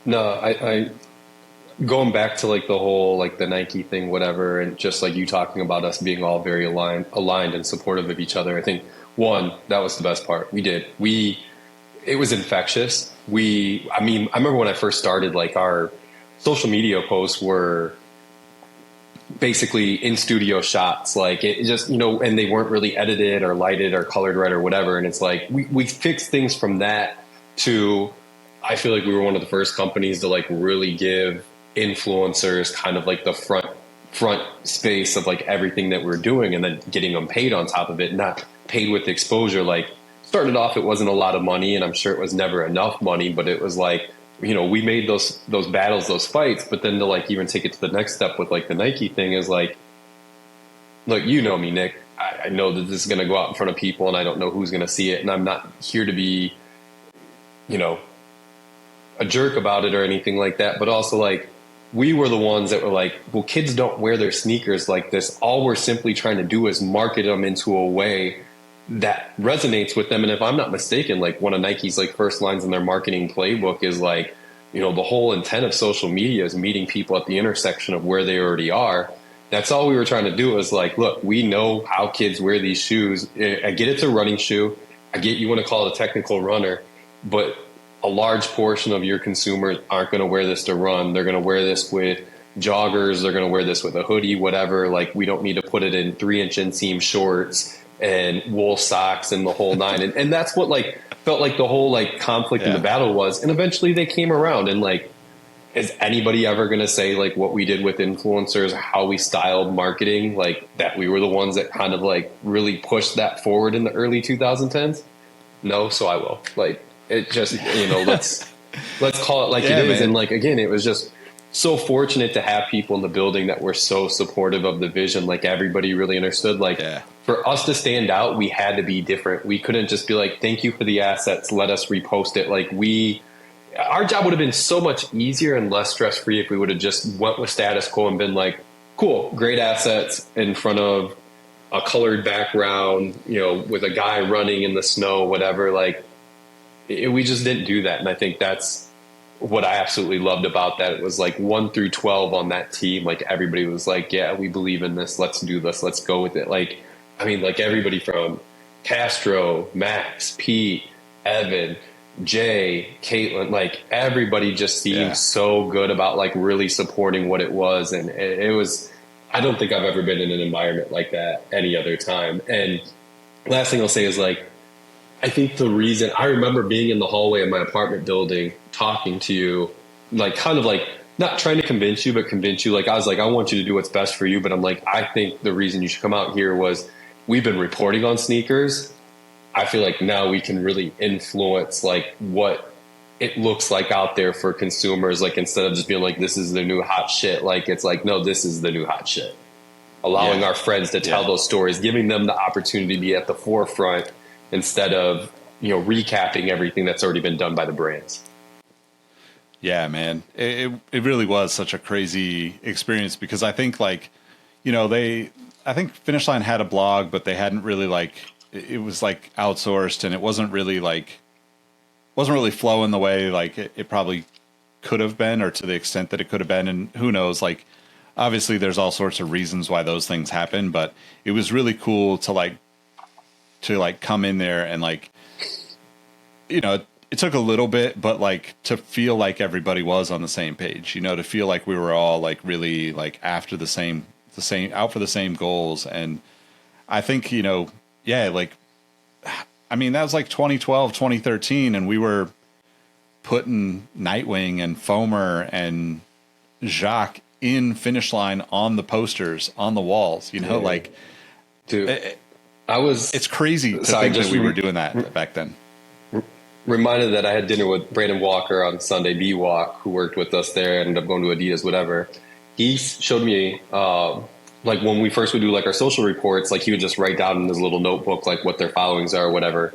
no, I going back to like the whole, like the Nike thing, whatever. And just like you talking about us being all very aligned and supportive of each other. I think that was the best part. It was infectious. I remember when I first started, like our social media posts were basically in studio shots, like it just, and they weren't really edited or lighted or colored right or whatever. And it's like, we fixed things from that to, I feel like we were one of the first companies to like really give influencers kind of like the front space of like everything that we're doing, and then getting them paid on top of it, not paid with exposure. Like, started off, it wasn't a lot of money, and I'm sure it was never enough money, but it was like, we made those battles, those fights. But then to like even take it to the next step with like the Nike thing is like, look, me, Nick, I know that this is going to go out in front of people, and I don't know who's going to see it, and I'm not here to be, a jerk about it or anything like that. But also, like, we were the ones that were like, well, kids don't wear their sneakers like this. All we're simply trying to do is market them into a way that resonates with them. And if I'm not mistaken, like one of Nike's like first lines in their marketing playbook is like, the whole intent of social media is meeting people at the intersection of where they already are. That's all we were trying to do, is like, look, we know how kids wear these shoes. I get it's a running shoe. I get you want to call it a technical runner, but a large portion of your consumers aren't going to wear this to run. They're going to wear this with joggers. They're going to wear this with a hoodie, whatever. Like, we don't need to put it in 3-inch inseam shorts and wool socks and the whole nine. And that's what like felt like the whole like conflict in the battle was. And eventually they came around. And like, is anybody ever going to say like what we did with influencers, how we styled marketing, like that we were the ones that kind of like really pushed that forward in the early 2010s? No. So I will. Like, it just, let's call it like it is. Man. And like, again, it was just so fortunate to have people in the building that were so supportive of the vision. Like, everybody really understood, like, for us to stand out, we had to be different. We couldn't just be like, thank you for the assets, let us repost it. Like, our job would have been so much easier and less stress-free if we would have just went with status quo and been like, cool, great assets in front of a colored background, with a guy running in the snow, whatever. Like, we just didn't do that. And I think that's what I absolutely loved about that. It was like 1 through 12 on that team. Like, everybody was like, yeah, we believe in this. Let's do this. Let's go with it. Like, I mean, like, everybody from Castro, Max, Pete, Evan, Jay, Caitlin, like, everybody just seemed so good about like really supporting what it was. And it was, I don't think I've ever been in an environment like that any other time. And last thing I'll say is like, I think the reason I remember being in the hallway of my apartment building, talking to you, like, kind of like not trying to convince you, but convince you. Like, I was like, I want you to do what's best for you. But I'm like, I think the reason you should come out here was we've been reporting on sneakers. I feel like now we can really influence like what it looks like out there for consumers. Like, instead of just being like, this is the new hot shit. Like, it's like, no, this is the new hot shit. Allowing our friends to tell those stories, giving them the opportunity to be at the forefront, instead of, recapping everything that's already been done by the brands. Yeah, man, it really was such a crazy experience, because I think like, I think Finish Line had a blog, but they hadn't really like, it was like outsourced, and it wasn't really flowing the way like it probably could have been, or to the extent that it could have been. And who knows, like, obviously there's all sorts of reasons why those things happen, but it was really cool to come in there and like, it took a little bit, but like to feel like everybody was on the same page, to feel like we were all like really like after the same out for the same goals. And I think, like, I mean, that was like 2012, 2013, and we were putting Nightwing and Foamer and Jacques in Finish Line on the posters, on the walls, like, dude, it's crazy to think that we were doing that back then. Reminded that I had dinner with Brandon Walker on Sunday, B-Walk, who worked with us there, ended up going to Adidas, whatever. He showed me, like, when we first would do like our social reports, like he would just write down in his little notebook, like what their followings are or whatever.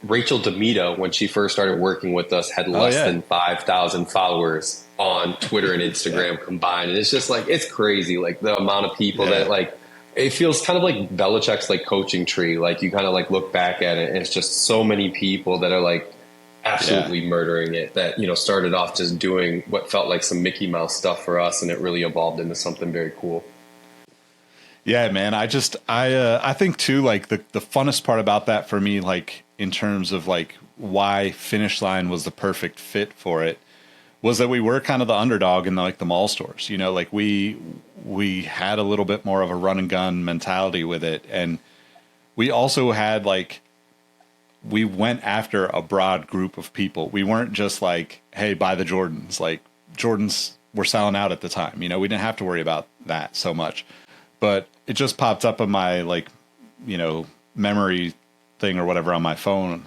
Rachel Demita, when she first started working with us, had less than 5,000 followers on Twitter and Instagram combined. And it's just like, it's crazy. Like, the amount of people that like, it feels kind of like Belichick's like coaching tree. Like, you kind of like look back at it, and it's just so many people that are like absolutely murdering it, that, started off just doing what felt like some Mickey Mouse stuff for us, and it really evolved into something very cool. Yeah, man. I think too, like the funnest part about that for me, like in terms of like why Finish Line was the perfect fit for it, was that we were kind of the underdog in the mall stores. Like we we had a little bit more of a run and gun mentality with it. And we also had like, we went after a broad group of people. We weren't just like, hey, buy the Jordans. Like Jordans were selling out at the time. You know, we didn't have to worry about that so much. But it just popped up in my like, you know, memory thing or whatever on my phone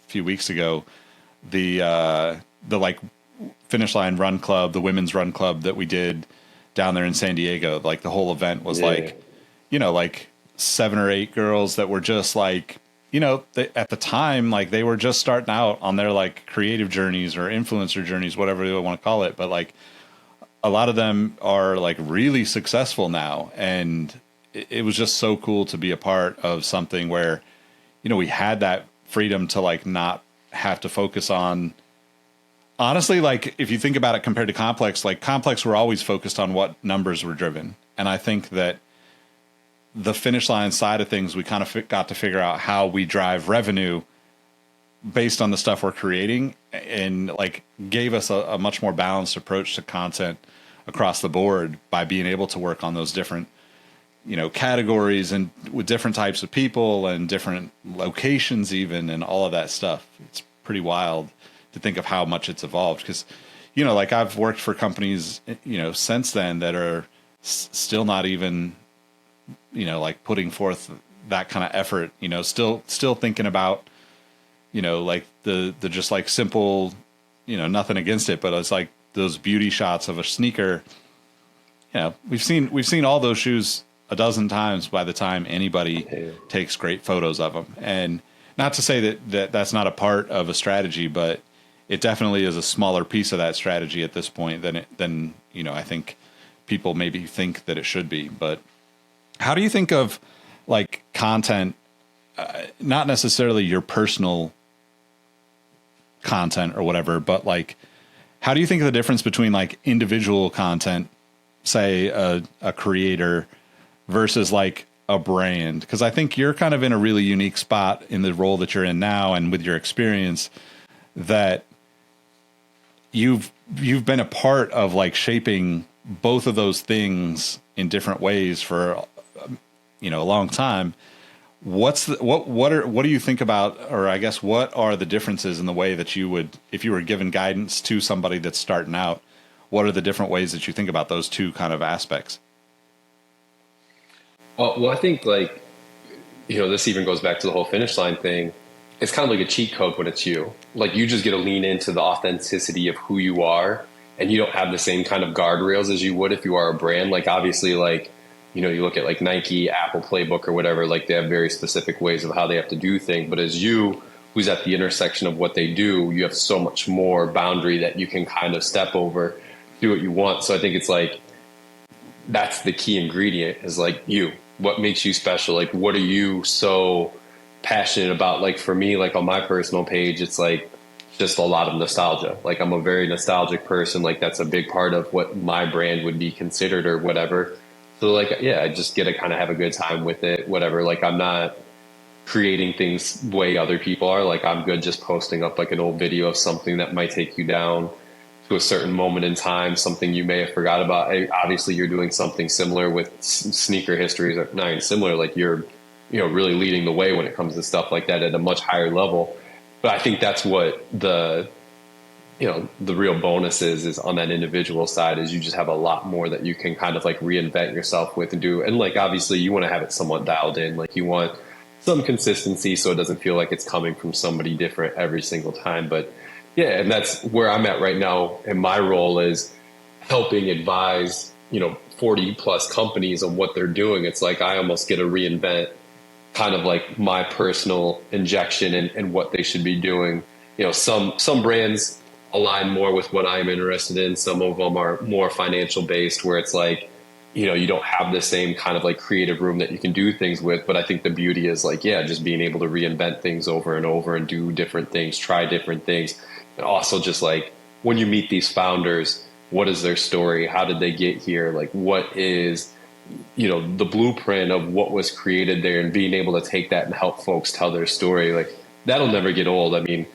few weeks ago. The like Finish Line Run Club, the women's run club that we did down there in San Diego. Like the whole event was like, you know, like 7 or 8 girls that were just like, you know, at the time, like they were just starting out on their like creative journeys or influencer journeys, whatever you want to call it. But like a lot of them are like really successful now. And it was just so cool to be a part of something where, you know, we had that freedom to like not have to focus on, honestly, like if you think about it compared to Complex, like Complex were always focused on what numbers were driven. And I think that the Finish Line side of things, we kind of got to figure out how we drive revenue based on the stuff we're creating, and like gave us a much more balanced approach to content across the board by being able to work on those different, you know, categories and with different types of people and different locations even, and all of that stuff. It's pretty wild to think of how much it's evolved. Because, you know, like I've worked for companies, you know, since then that are still not even, you know, like putting forth that kind of effort, you know, still thinking about, you know, like the just like simple, you know, nothing against it, but it's like those beauty shots of a sneaker. You know, we've seen all those shoes a dozen times by the time anybody takes great photos of them. And not to say that that's not a part of a strategy, but it definitely is a smaller piece of that strategy at this point than, you know, I think people maybe think that it should be. But how do you think of like content, not necessarily your personal content or whatever, but like, how do you think of the difference between like individual content, say a creator versus like a brand? Because I think you're kind of in a really unique spot in the role that you're in now, and with your experience, that you've been a part of like shaping both of those things in different ways for, you know, a long time. What do you think about, or I guess what are the differences in the way that you would, if you were given guidance to somebody that's starting out, what are the different ways that you think about those two kind of aspects? Well, I think like, you know, this even goes back to the whole Finish Line thing. It's kind of like a cheat code when it's you. Like you just get to lean into the authenticity of who you are, and you don't have the same kind of guardrails as you would if you are a brand. Like obviously, like, you know, you look at like Nike, Apple Playbook or whatever, like they have very specific ways of how they have to do things. But as you, who's at the intersection of what they do, you have so much more boundary that you can kind of step over, do what you want. So I think it's like, that's the key ingredient is like you, what makes you special? Like, what are you so passionate about? Like for me, like on my personal page, it's like just a lot of nostalgia. Like I'm a very nostalgic person. Like that's a big part of what my brand would be considered or whatever. So like, yeah, I just get to kind of have a good time with it, whatever. Like I'm not creating things the way other people are. Like I'm good just posting up like an old video of something that might take you down to a certain moment in time, something you may have forgot about. Obviously you're doing something similar with sneaker histories, or not even similar, like you're, you know, really leading the way when it comes to stuff like that at a much higher level. But I think that's what the, you know, the real bonus is on that individual side, is you just have a lot more that you can kind of like reinvent yourself with and do. And like, obviously you want to have it somewhat dialed in. Like you want some consistency so it doesn't feel like it's coming from somebody different every single time. But yeah, and that's where I'm at right now. And my role is helping advise, you know, 40 plus companies on what they're doing. It's like, I almost get to reinvent kind of like my personal injection and what they should be doing. You know, some brands align more with what I'm interested in. Some of them are more financial based, where it's like, you know, you don't have the same kind of like creative room that you can do things with. But I think the beauty is like, yeah, just being able to reinvent things over and over and do different things, try different things. And also just like when you meet these founders, what is their story? How did they get here? Like what is, you know, the blueprint of what was created there, and being able to take that and help folks tell their story. Like that'll never get old. I mean,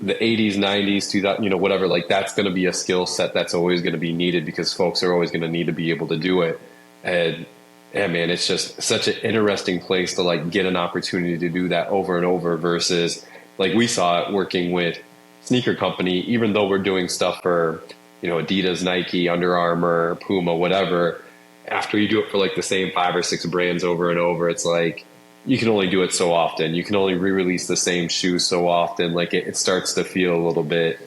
the 80s, 90s, 2000, whatever, like that's going to be a skill set that's always going to be needed because folks are always going to need to be able to do it. And yeah, man, it's just such an interesting place to like get an opportunity to do that over and over versus like we saw it working with sneaker company, even though we're doing stuff for, Adidas, Nike, Under Armour, Puma, whatever. After you do it for like the same 5 or 6 brands over and over, it's like, you can only do it so often. You can only re-release the same shoes so often. Like it starts to feel a little bit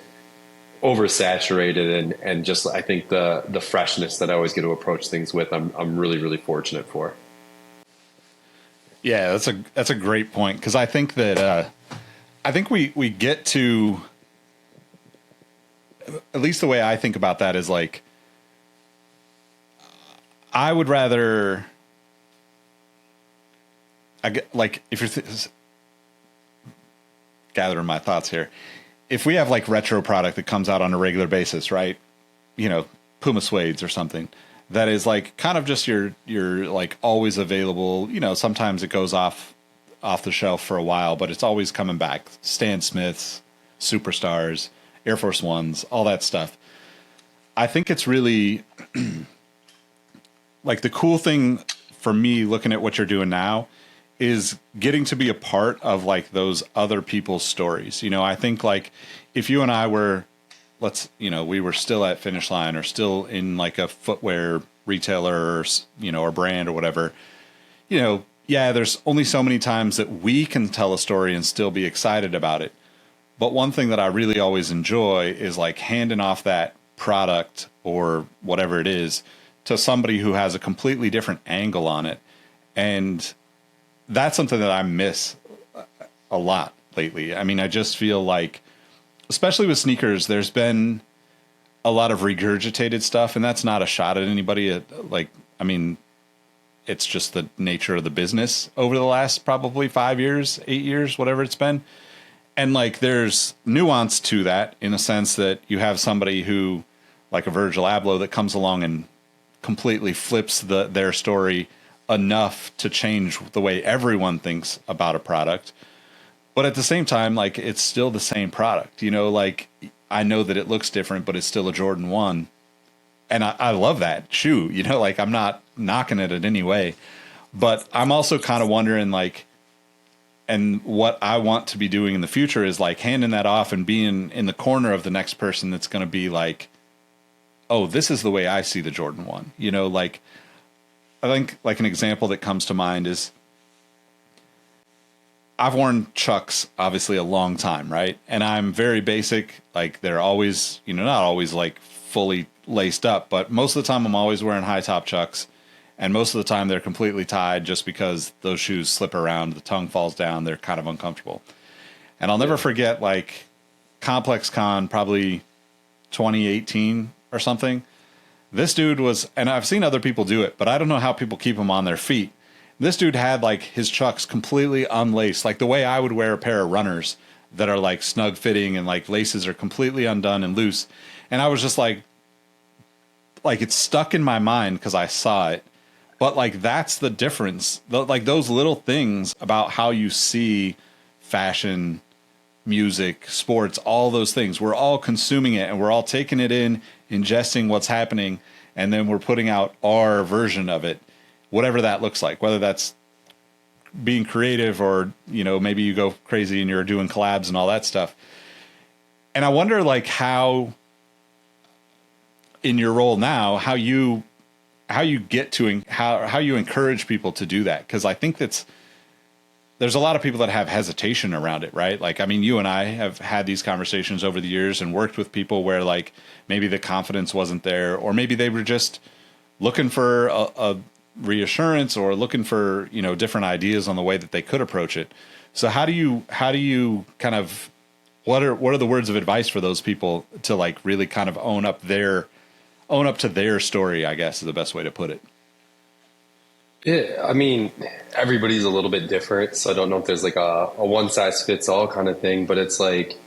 oversaturated and just, I think the freshness that I always get to approach things with, I'm really, really fortunate for. Yeah, that's a great point. Cause I think that, I think we get to, at least the way I think about that is like, I would rather, I get like if you're gathering my thoughts here, if we have like retro product that comes out on a regular basis, right? Puma suedes or something that is like kind of just your like always available. Sometimes it goes off the shelf for a while, but it's always coming back. Stan Smiths, Superstars, Air Force Ones, all that stuff. I think it's really like the cool thing for me looking at what you're doing now is getting to be a part of like those other people's stories. I think like if you and I were, we were still at Finish Line or still in like a footwear retailer or, or brand or whatever, yeah, there's only so many times that we can tell a story and still be excited about it. But one thing that I really always enjoy is like handing off that product or whatever it is to somebody who has a completely different angle on it. And that's something that I miss a lot lately. I mean, I just feel like, especially with sneakers, there's been a lot of regurgitated stuff, and that's not a shot at anybody. It's just the nature of the business over the last probably 5 years, 8 years, whatever it's been. And like, there's nuance to that in a sense that you have somebody who, like a Virgil Abloh, that comes along and completely flips their story enough to change the way everyone thinks about a product. But at the same time, like, it's still the same product, like I know that it looks different, but it's still a Jordan 1. And I love that shoe, like I'm not knocking it in any way, but I'm also kind of wondering like, and what I want to be doing in the future is like handing that off and being in the corner of the next person that's going to be like, oh, this is the way I see the Jordan 1, like, I think like an example that comes to mind is I've worn Chucks obviously a long time, right? And I'm very basic. Like they're always, not always like fully laced up, but most of the time I'm always wearing high top Chucks. And most of the time they're completely tied just because those shoes slip around, the tongue falls down, they're kind of uncomfortable. And I'll never forget like Complex Con, probably 2018 or something. This dude was, and I've seen other people do it, but I don't know how people keep them on their feet. This dude had like his Chucks completely unlaced, like the way I would wear a pair of runners that are like snug fitting and like laces are completely undone and loose. And I was just like it's stuck in my mind because I saw it. But like, that's the difference. Like those little things about how you see fashion, music, sports, all those things, we're all consuming it and we're all taking it in, ingesting what's happening, and then we're putting out our version of it, whatever that looks like, whether that's being creative or, maybe you go crazy and you're doing collabs and all that stuff. And I wonder like how in your role now, how you get to, how you encourage people to do that. Cause I think there's a lot of people that have hesitation around it, right? Like, I mean, you and I have had these conversations over the years and worked with people where like maybe the confidence wasn't there, or maybe they were just looking for a reassurance or looking for, different ideas on the way that they could approach it. So how do you kind of, what are the words of advice for those people to like really kind of own up to their story, I guess is the best way to put it. Yeah, I mean, everybody's a little bit different, so I don't know if there's like a one size fits all kind of thing, but it's like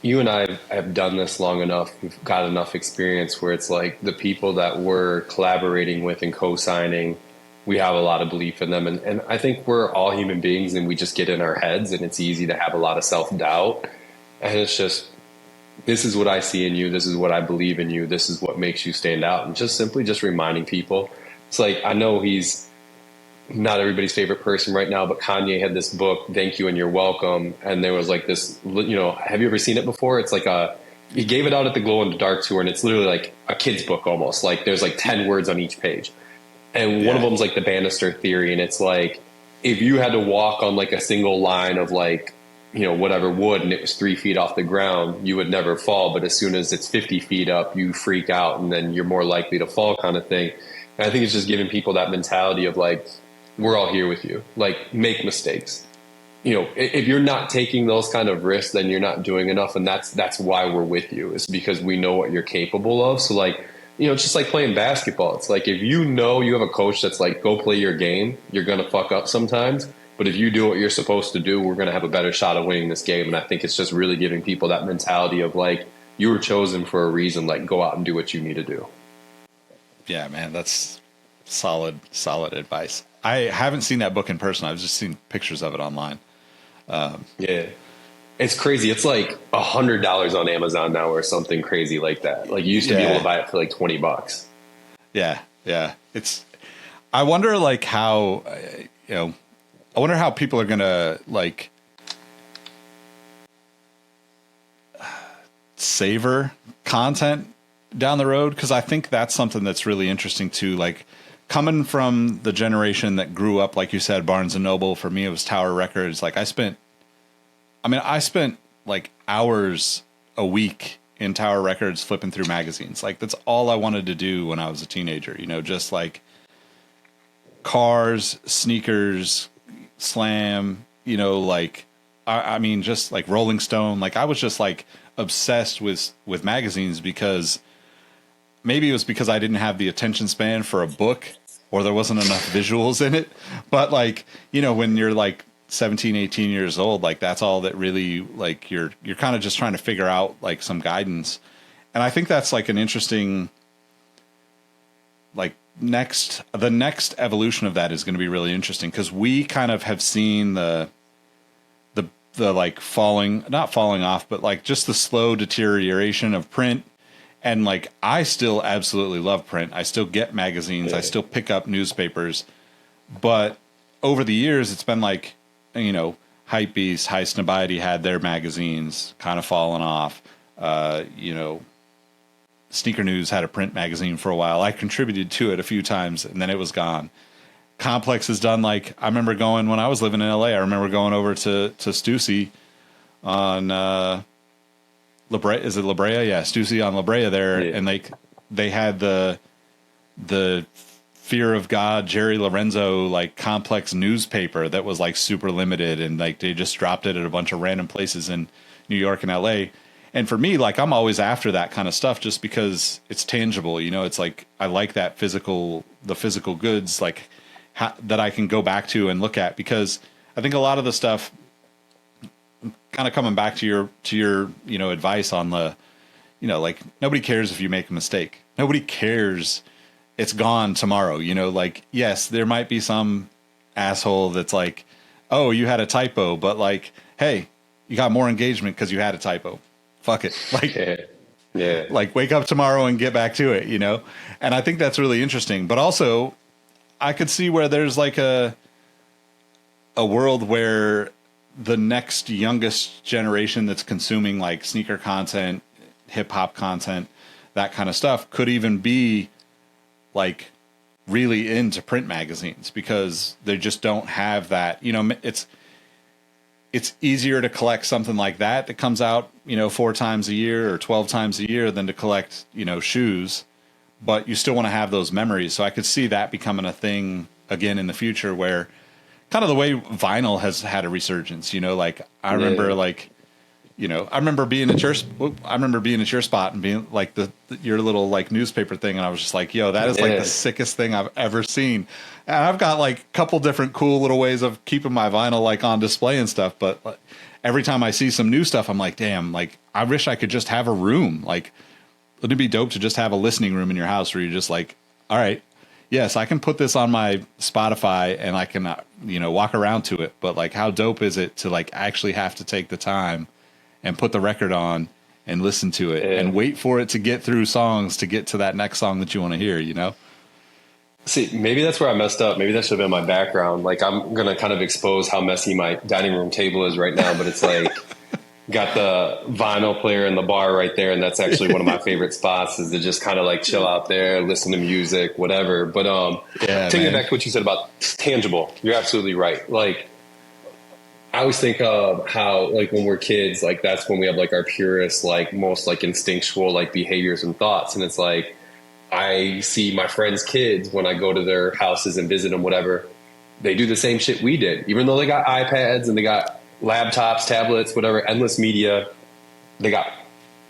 you and I have done this long enough. We've got enough experience where it's like the people that we're collaborating with and co-signing, we have a lot of belief in them. And I think we're all human beings and we just get in our heads and it's easy to have a lot of self-doubt. And it's just, this is what I see in you. This is what I believe in you. This is what makes you stand out. And just simply just reminding people. It's like, I know he's not everybody's favorite person right now, but Kanye had this book, Thank You and You're Welcome. And there was like this, have you ever seen it before? It's like he gave it out at the Glow in the Dark tour, and it's literally like a kid's book almost. Like there's like 10 words on each page. And one of them's like the banister theory. And it's like, if you had to walk on like a single line of like, whatever wood, and it was 3 feet off the ground, you would never fall. But as soon as it's 50 feet up, you freak out and then you're more likely to fall, kind of thing. And I think it's just giving people that mentality of like, we're all here with you. Like, make mistakes. If you're not taking those kind of risks, then you're not doing enough. And that's why we're with you, is because we know what you're capable of. So like, it's just like playing basketball. It's like, if you have a coach that's like, go play your game, you're going to fuck up sometimes. But if you do what you're supposed to do, we're going to have a better shot of winning this game. And I think it's just really giving people that mentality of like, you were chosen for a reason. Like, go out and do what you need to do. Yeah, man, that's solid advice. I haven't seen that book in person. I've just seen pictures of it online. Yeah. It's crazy. It's like $100 on Amazon now or something crazy like that. Like you used to be able to buy it for like $20. Yeah. Yeah. I wonder like how, I wonder how people are going to like savor content down the road. 'Cause I think that's something that's really interesting too. Like coming from the generation that grew up, like you said, Barnes and Noble, for me, it was Tower Records. Like I spent like hours a week in Tower Records flipping through magazines. Like that's all I wanted to do when I was a teenager, just like cars, sneakers, slam, like, just like Rolling Stone. Like I was just like obsessed with magazines, because maybe it was because I didn't have the attention span for a book, or there wasn't enough visuals in it. But like, when you're like 17, 18 years old, like that's all that really, like you're kind of just trying to figure out like some guidance. And I think that's like an interesting, like the next evolution of that is going to be really interesting, because we kind of have seen the like not falling off, but like just the slow deterioration of print. And like, I still absolutely love print. I still get magazines. I still pick up newspapers. But over the years, it's been like, Hypebeast, High Snobiety had their magazines kind of fallen off. Sneaker News had a print magazine for a while. I contributed to it a few times, and then it was gone. Complex has done like, I remember going when I was living in LA, I remember going over to Stussy on, La Brea, is it La Brea? Yeah, Stussy on La Brea there, and they had the Fear of God Jerry Lorenzo like Complex newspaper that was like super limited, and like they just dropped it at a bunch of random places in New York and LA. And for me, like I'm always after that kind of stuff just because it's tangible. It's like I like that the physical goods like that I can go back to and look at, because I think a lot of the stuff, kind of coming back to your advice on the, like nobody cares if you make a mistake. Nobody cares. It's gone tomorrow. Like, yes, there might be some asshole that's like, oh, you had a typo, but like, hey, you got more engagement because you had a typo. Fuck it. Like, yeah. Like wake up tomorrow and get back to it, And I think that's really interesting. But also I could see where there's like a world where the next youngest generation that's consuming like sneaker content, hip hop content, that kind of stuff could even be like really into print magazines, because they just don't have that, it's easier to collect something like that comes out, 4 times a year or 12 times a year than to collect, shoes, but you still want to have those memories. So I could see that becoming a thing again in the future, where kind of the way vinyl has had a resurgence, like I remember like, I remember being at your spot and being like your little like newspaper thing. And I was just like, yo, that is like the sickest thing I've ever seen. And I've got like a couple different cool little ways of keeping my vinyl like on display and stuff. But like, every time I see some new stuff, I'm like, damn, like I wish I could just have a room. Like, wouldn't it be dope to just have a listening room in your house where you're just like, all right, yes, I can put this on my Spotify and I can, walk around to it. But like, how dope is it to like actually have to take the time and put the record on and listen to it and wait for it to get through songs to get to that next song that you want to hear, See, maybe that's where I messed up. Maybe that should have been my background. Like, I'm going to kind of expose how messy my dining room table is right now, but it's like, got the vinyl player in the bar right there. And that's actually one of my favorite spots, is to just kind of like chill out there, listen to music, whatever. But, taking it back to what you said about tangible, you're absolutely right. Like, I always think of how, like, when we're kids, like, that's when we have like our purest, like most like instinctual, like behaviors and thoughts. And it's like, I see my friends' kids when I go to their houses and visit them, whatever, they do the same shit we did, even though they got iPads and they got laptops, tablets, whatever, endless media. They got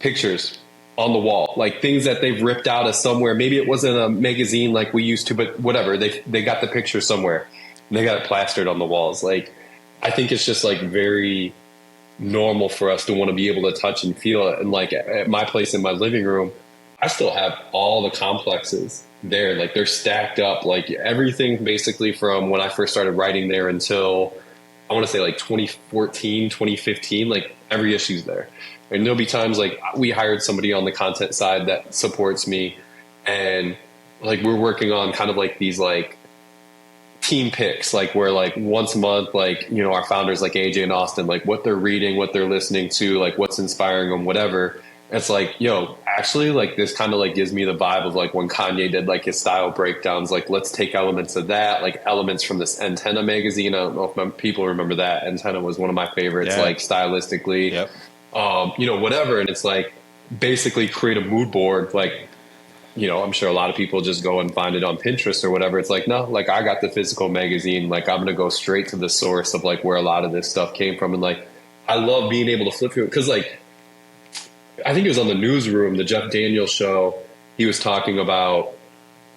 pictures on the wall, like things that they've ripped out of somewhere. Maybe it wasn't a magazine like we used to, but whatever. They got the picture somewhere. And they got it plastered on the walls. Like, I think it's just like very normal for us to want to be able to touch and feel it. And like at my place in my living room, I still have all the complexes there. Like, they're stacked up, like everything basically from when I first started writing there until I want to say like 2014, 2015, like every issue's there. And there'll be times like we hired somebody on the content side that supports me, and like we're working on kind of like these like team picks, like where like once a month, like, our founders like AJ and Austin, like what they're reading, what they're listening to, like what's inspiring them, whatever. It's like, actually, like this kind of like gives me the vibe of like when Kanye did like his style breakdowns, like let's take elements of that, like elements from this Antenna magazine. I don't know if people remember that. Antenna was one of my favorites, like stylistically, whatever. And it's like basically create a mood board. Like, I'm sure a lot of people just go and find it on Pinterest or whatever. It's like, no, like I got the physical magazine. Like, I'm going to go straight to the source of like where a lot of this stuff came from. And like, I love being able to flip through it, because like, I think it was on the Newsroom, the Jeff Daniels show. He was talking about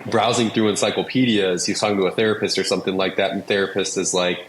browsing through encyclopedias. He was talking to a therapist or something like that. And the therapist is like,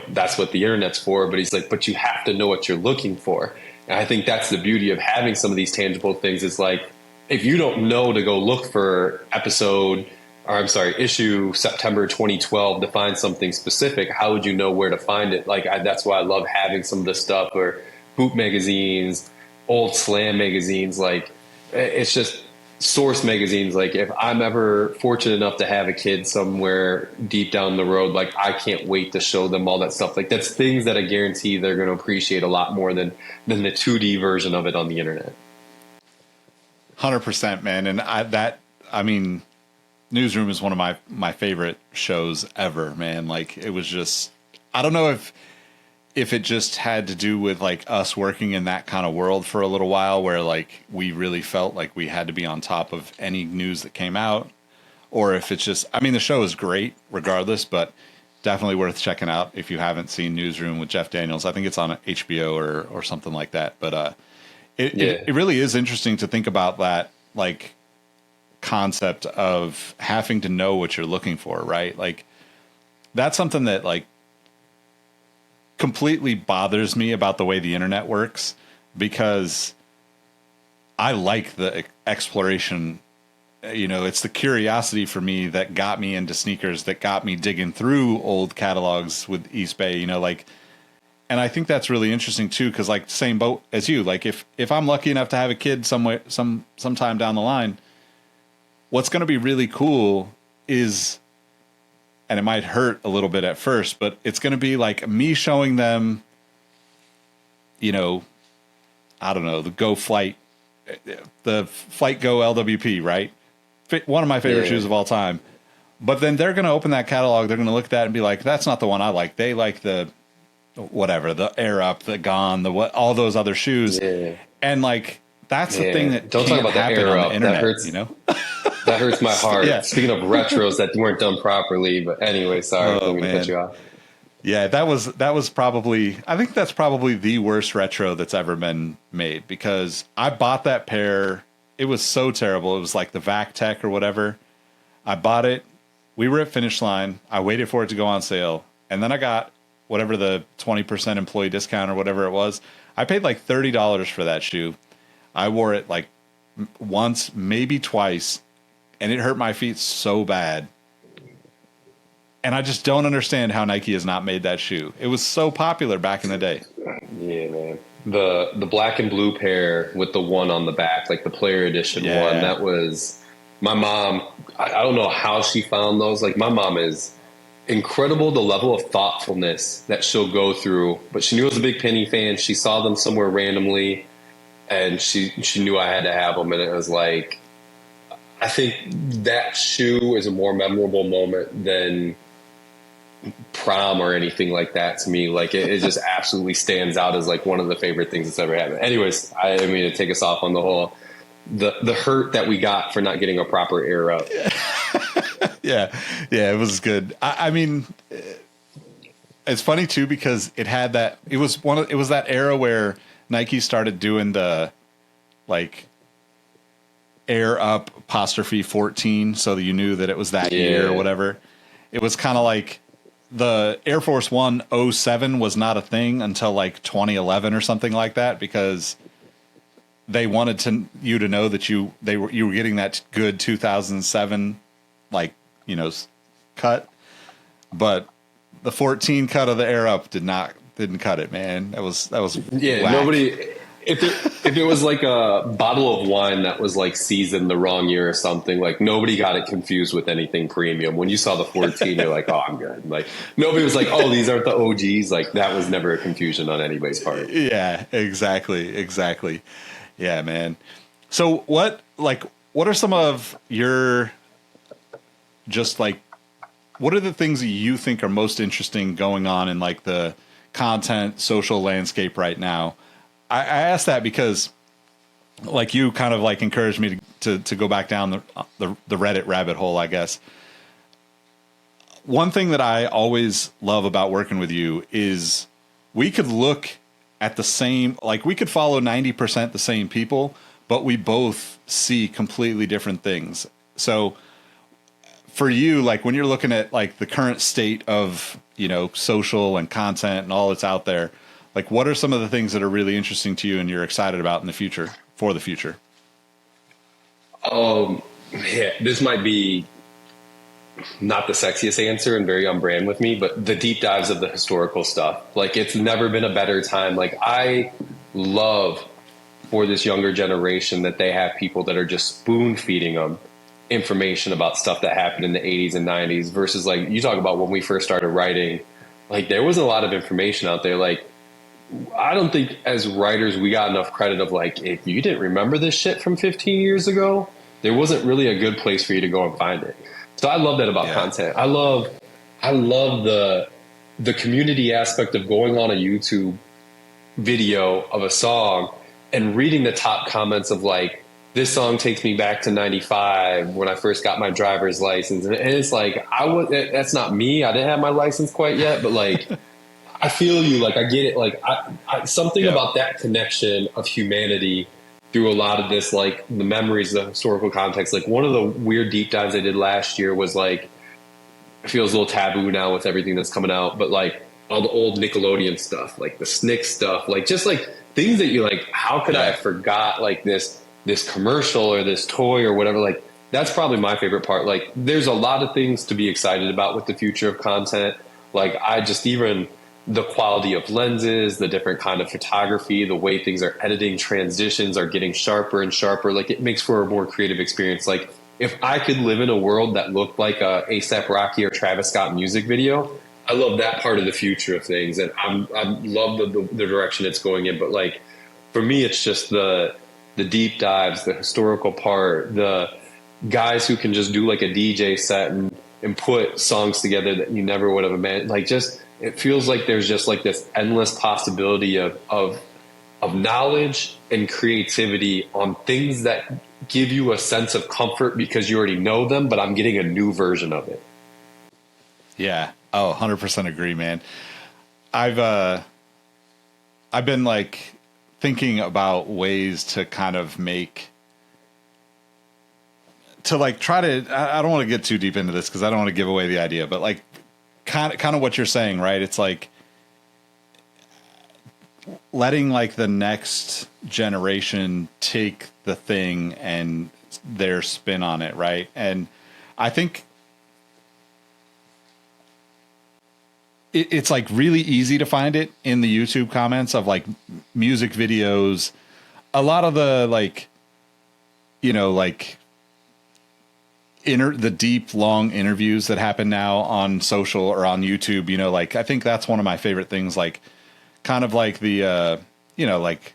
that's what the internet's for. But he's like, but you have to know what you're looking for. And I think that's the beauty of having some of these tangible things, is like, if you don't know to go look for issue September 2012 to find something specific, how would you know where to find it? Like, that's why I love having some of this stuff, or Boot magazines, old Slam magazines. Like, it's just source magazines. Like, if I'm ever fortunate enough to have a kid somewhere deep down the road, like I can't wait to show them all that stuff. Like, that's things that I guarantee they're going to appreciate a lot more than the 2D version of it on the internet. 100%, man. And Newsroom is one of my favorite shows ever, man. Like, it was just, I don't know if it just had to do with like us working in that kind of world for a little while, where like we really felt like we had to be on top of any news that came out, or if it's just, the show is great regardless, but definitely worth checking out if you haven't seen Newsroom with Jeff Daniels. I think it's on HBO or something like that. But it really is interesting to think about that, like, concept of having to know what you're looking for, right? Like, that's something that like completely bothers me about the way the internet works, because I like the exploration. It's the curiosity for me that got me into sneakers, that got me digging through old catalogs with East Bay, and I think that's really interesting too, because like same boat as you, like if I'm lucky enough to have a kid sometime down the line, what's going to be really cool is, and it might hurt a little bit at first, but it's going to be like me showing them, I don't know, the Flight Go LWP, right? One of my favorite shoes of all time. But then they're going to open that catalog. They're going to look at that and be like, that's not the one I like. They like the whatever, the Air Up, the Gone, all those other shoes. Yeah. And like, that's the thing that don't talk about the Air Up. The internet, that hurts, that hurts my heart. Yeah. Speaking of retros that weren't done properly, but anyway, sorry, let me cut you off. Yeah, that was probably, I think that's probably the worst retro that's ever been made, because I bought that pair. It was so terrible. It was like the Vac Tech or whatever. I bought it. We were at Finish Line. I waited for it to go on sale. And then I got whatever the 20% employee discount or whatever it was. I paid like $30 for that shoe. I wore it like once, maybe twice, and it hurt my feet so bad. And I just don't understand how Nike has not made that shoe. It was so popular back in the day. Yeah, man. The black and blue pair with the one on the back, like the player edition one, that was my mom. I don't know how she found those. Like my mom is incredible, the level of thoughtfulness that she'll go through. But she knew I was a big Penny fan. She saw them somewhere randomly, and she knew I had to have them. And it was like, I think that shoe is a more memorable moment than prom or anything like that to me. Like it just absolutely stands out as like one of the favorite things that's ever happened. Anyways, I mean to take us off on the whole the hurt that we got for not getting a proper air up. Yeah, it was good. I mean, it's funny too because it had that. It was that era where Nike started doing the like air up apostrophe 14, so that you knew that it was that year or whatever. It was kind of like the Air Force One 07 was not a thing until like 2011 or something like that, because they wanted you to know that you were getting that good 2007 like, you know, cut. But the 14 cut of the Air Up didn't cut it, man. That was yeah, whack. Nobody. If it was like a bottle of wine that was like seasoned the wrong year or something, like nobody got it confused with anything premium. When you saw the 14, you're like, oh, I'm good. Like nobody was like, oh, these aren't the OGs. Like that was never a confusion on anybody's part. Yeah, exactly. Yeah, man. So what are some of your just like, what are the things that you think are most interesting going on in like the content social landscape right now? I ask that because like you kind of like encouraged me to go back down the Reddit rabbit hole, I guess. One thing that I always love about working with you is we could look at the same, like we could follow 90% the same people, but we both see completely different things. So for you, like when you're looking at like the current state of, you know, social and content and all that's out there, like what are some of the things that are really interesting to you and you're excited about in the future, for the future? Yeah, this might be not the sexiest answer and very on brand with me, but the deep dives of the historical stuff. Like it's never been a better time. Like I love for this younger generation that they have people that are just spoon feeding them information about stuff that happened in the 80s and 90s versus like you talk about when we first started writing, like there was a lot of information out there. Like I don't think as writers we got enough credit of like, if you didn't remember this shit from 15 years ago, there wasn't really a good place for you to go and find it. So I love that about content. I love the community aspect of going on a YouTube video of a song and reading the top comments of like, this song takes me back to 95 when I first got my driver's license. And it's like, that's not me. I didn't have my license quite yet, but like, I feel you. Like, I get it. Like something about that connection of humanity through a lot of this, like the memories, the historical context. Like one of the weird deep dives I did last year was like, it feels a little taboo now with everything that's coming out, but like all the old Nickelodeon stuff, like the Snick stuff, like just like things that you're like, how could I have forgot like this commercial or this toy or whatever? Like that's probably my favorite part. Like there's a lot of things to be excited about with the future of content. Like I just even the quality of lenses, the different kind of photography, the way things are editing, transitions are getting sharper and sharper. Like it makes for a more creative experience. Like if I could live in a world that looked like a A$AP Rocky or Travis Scott music video, I love that part of the future of things. And I love the direction it's going in. But like, for me, it's just the deep dives, the historical part, the guys who can just do like a DJ set and put songs together that you never would have imagined. Like just, it feels like there's just like this endless possibility of knowledge and creativity on things that give you a sense of comfort because you already know them, but I'm getting a new version of it. Yeah. Oh, 100% agree, man. I've been like thinking about ways to kind of try to, I don't want to get too deep into this because I don't want to give away the idea, but like kind of what you're saying, right? It's like letting like the next generation take the thing and their spin on it, right? And I think it's like really easy to find it in the YouTube comments of like music videos. A lot of the like, you know, like the deep, long interviews that happen now on social or on YouTube, you know, like I think that's one of my favorite things, like kind of like the, you know, like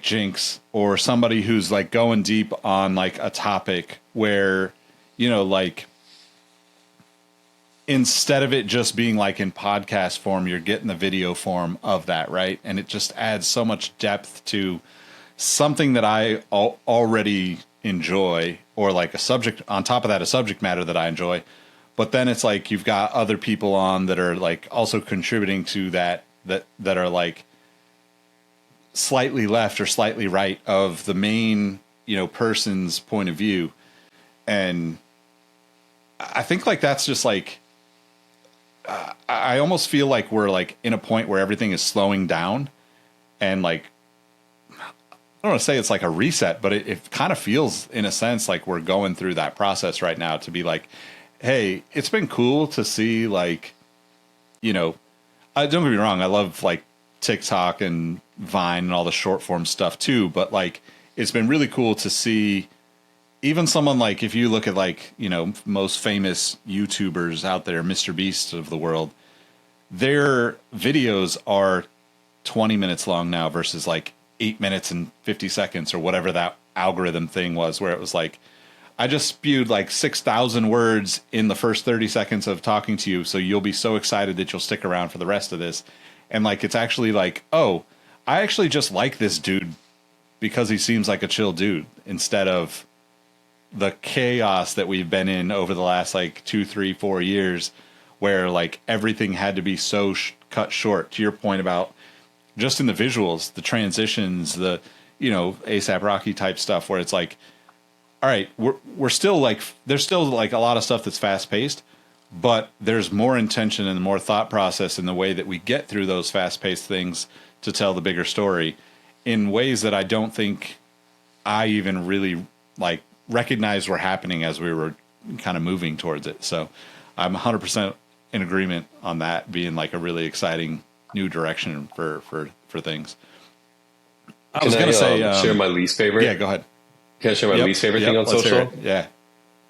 Jinx or somebody who's like going deep on like a topic where, you know, like instead of it just being like in podcast form, you're getting the video form of that. Right. And it just adds so much depth to something that I already enjoy, or like a subject on top of that, a subject matter that I enjoy. But then it's like, you've got other people on that are like also contributing to that are like slightly left or slightly right of the main, you know, person's point of view. And I think like, that's just like, I almost feel like we're like in a point where everything is slowing down, and like, I don't want to say it's like a reset, but it kind of feels in a sense like we're going through that process right now to be like, hey, it's been cool to see like, you know, don't get me wrong. I love like TikTok and Vine and all the short form stuff too. But like, it's been really cool to see even someone like, if you look at like, you know, most famous YouTubers out there, Mr. Beast of the world, their videos are 20 minutes long now versus like 8 minutes and 50 seconds or whatever that algorithm thing was, where it was like, I just spewed like 6,000 words in the first 30 seconds of talking to you. So you'll be so excited that you'll stick around for the rest of this. And like, it's actually like, oh, I actually just like this dude because he seems like a chill dude, instead of the chaos that we've been in over the last like 2, 3, 4 years, where like everything had to be so cut short. To your point about just in the visuals, the transitions, the, you know, ASAP Rocky type stuff, where it's like, all right, we're still like, there's still like a lot of stuff that's fast paced, but there's more intention and more thought process in the way that we get through those fast paced things to tell the bigger story in ways that I don't think I even really like recognized were happening as we were kind of moving towards it. So I'm 100% in agreement on that being like a really exciting new direction for things. I was going to say, share my least favorite. Yeah, go ahead. Can I share my least favorite thing on social? Yeah.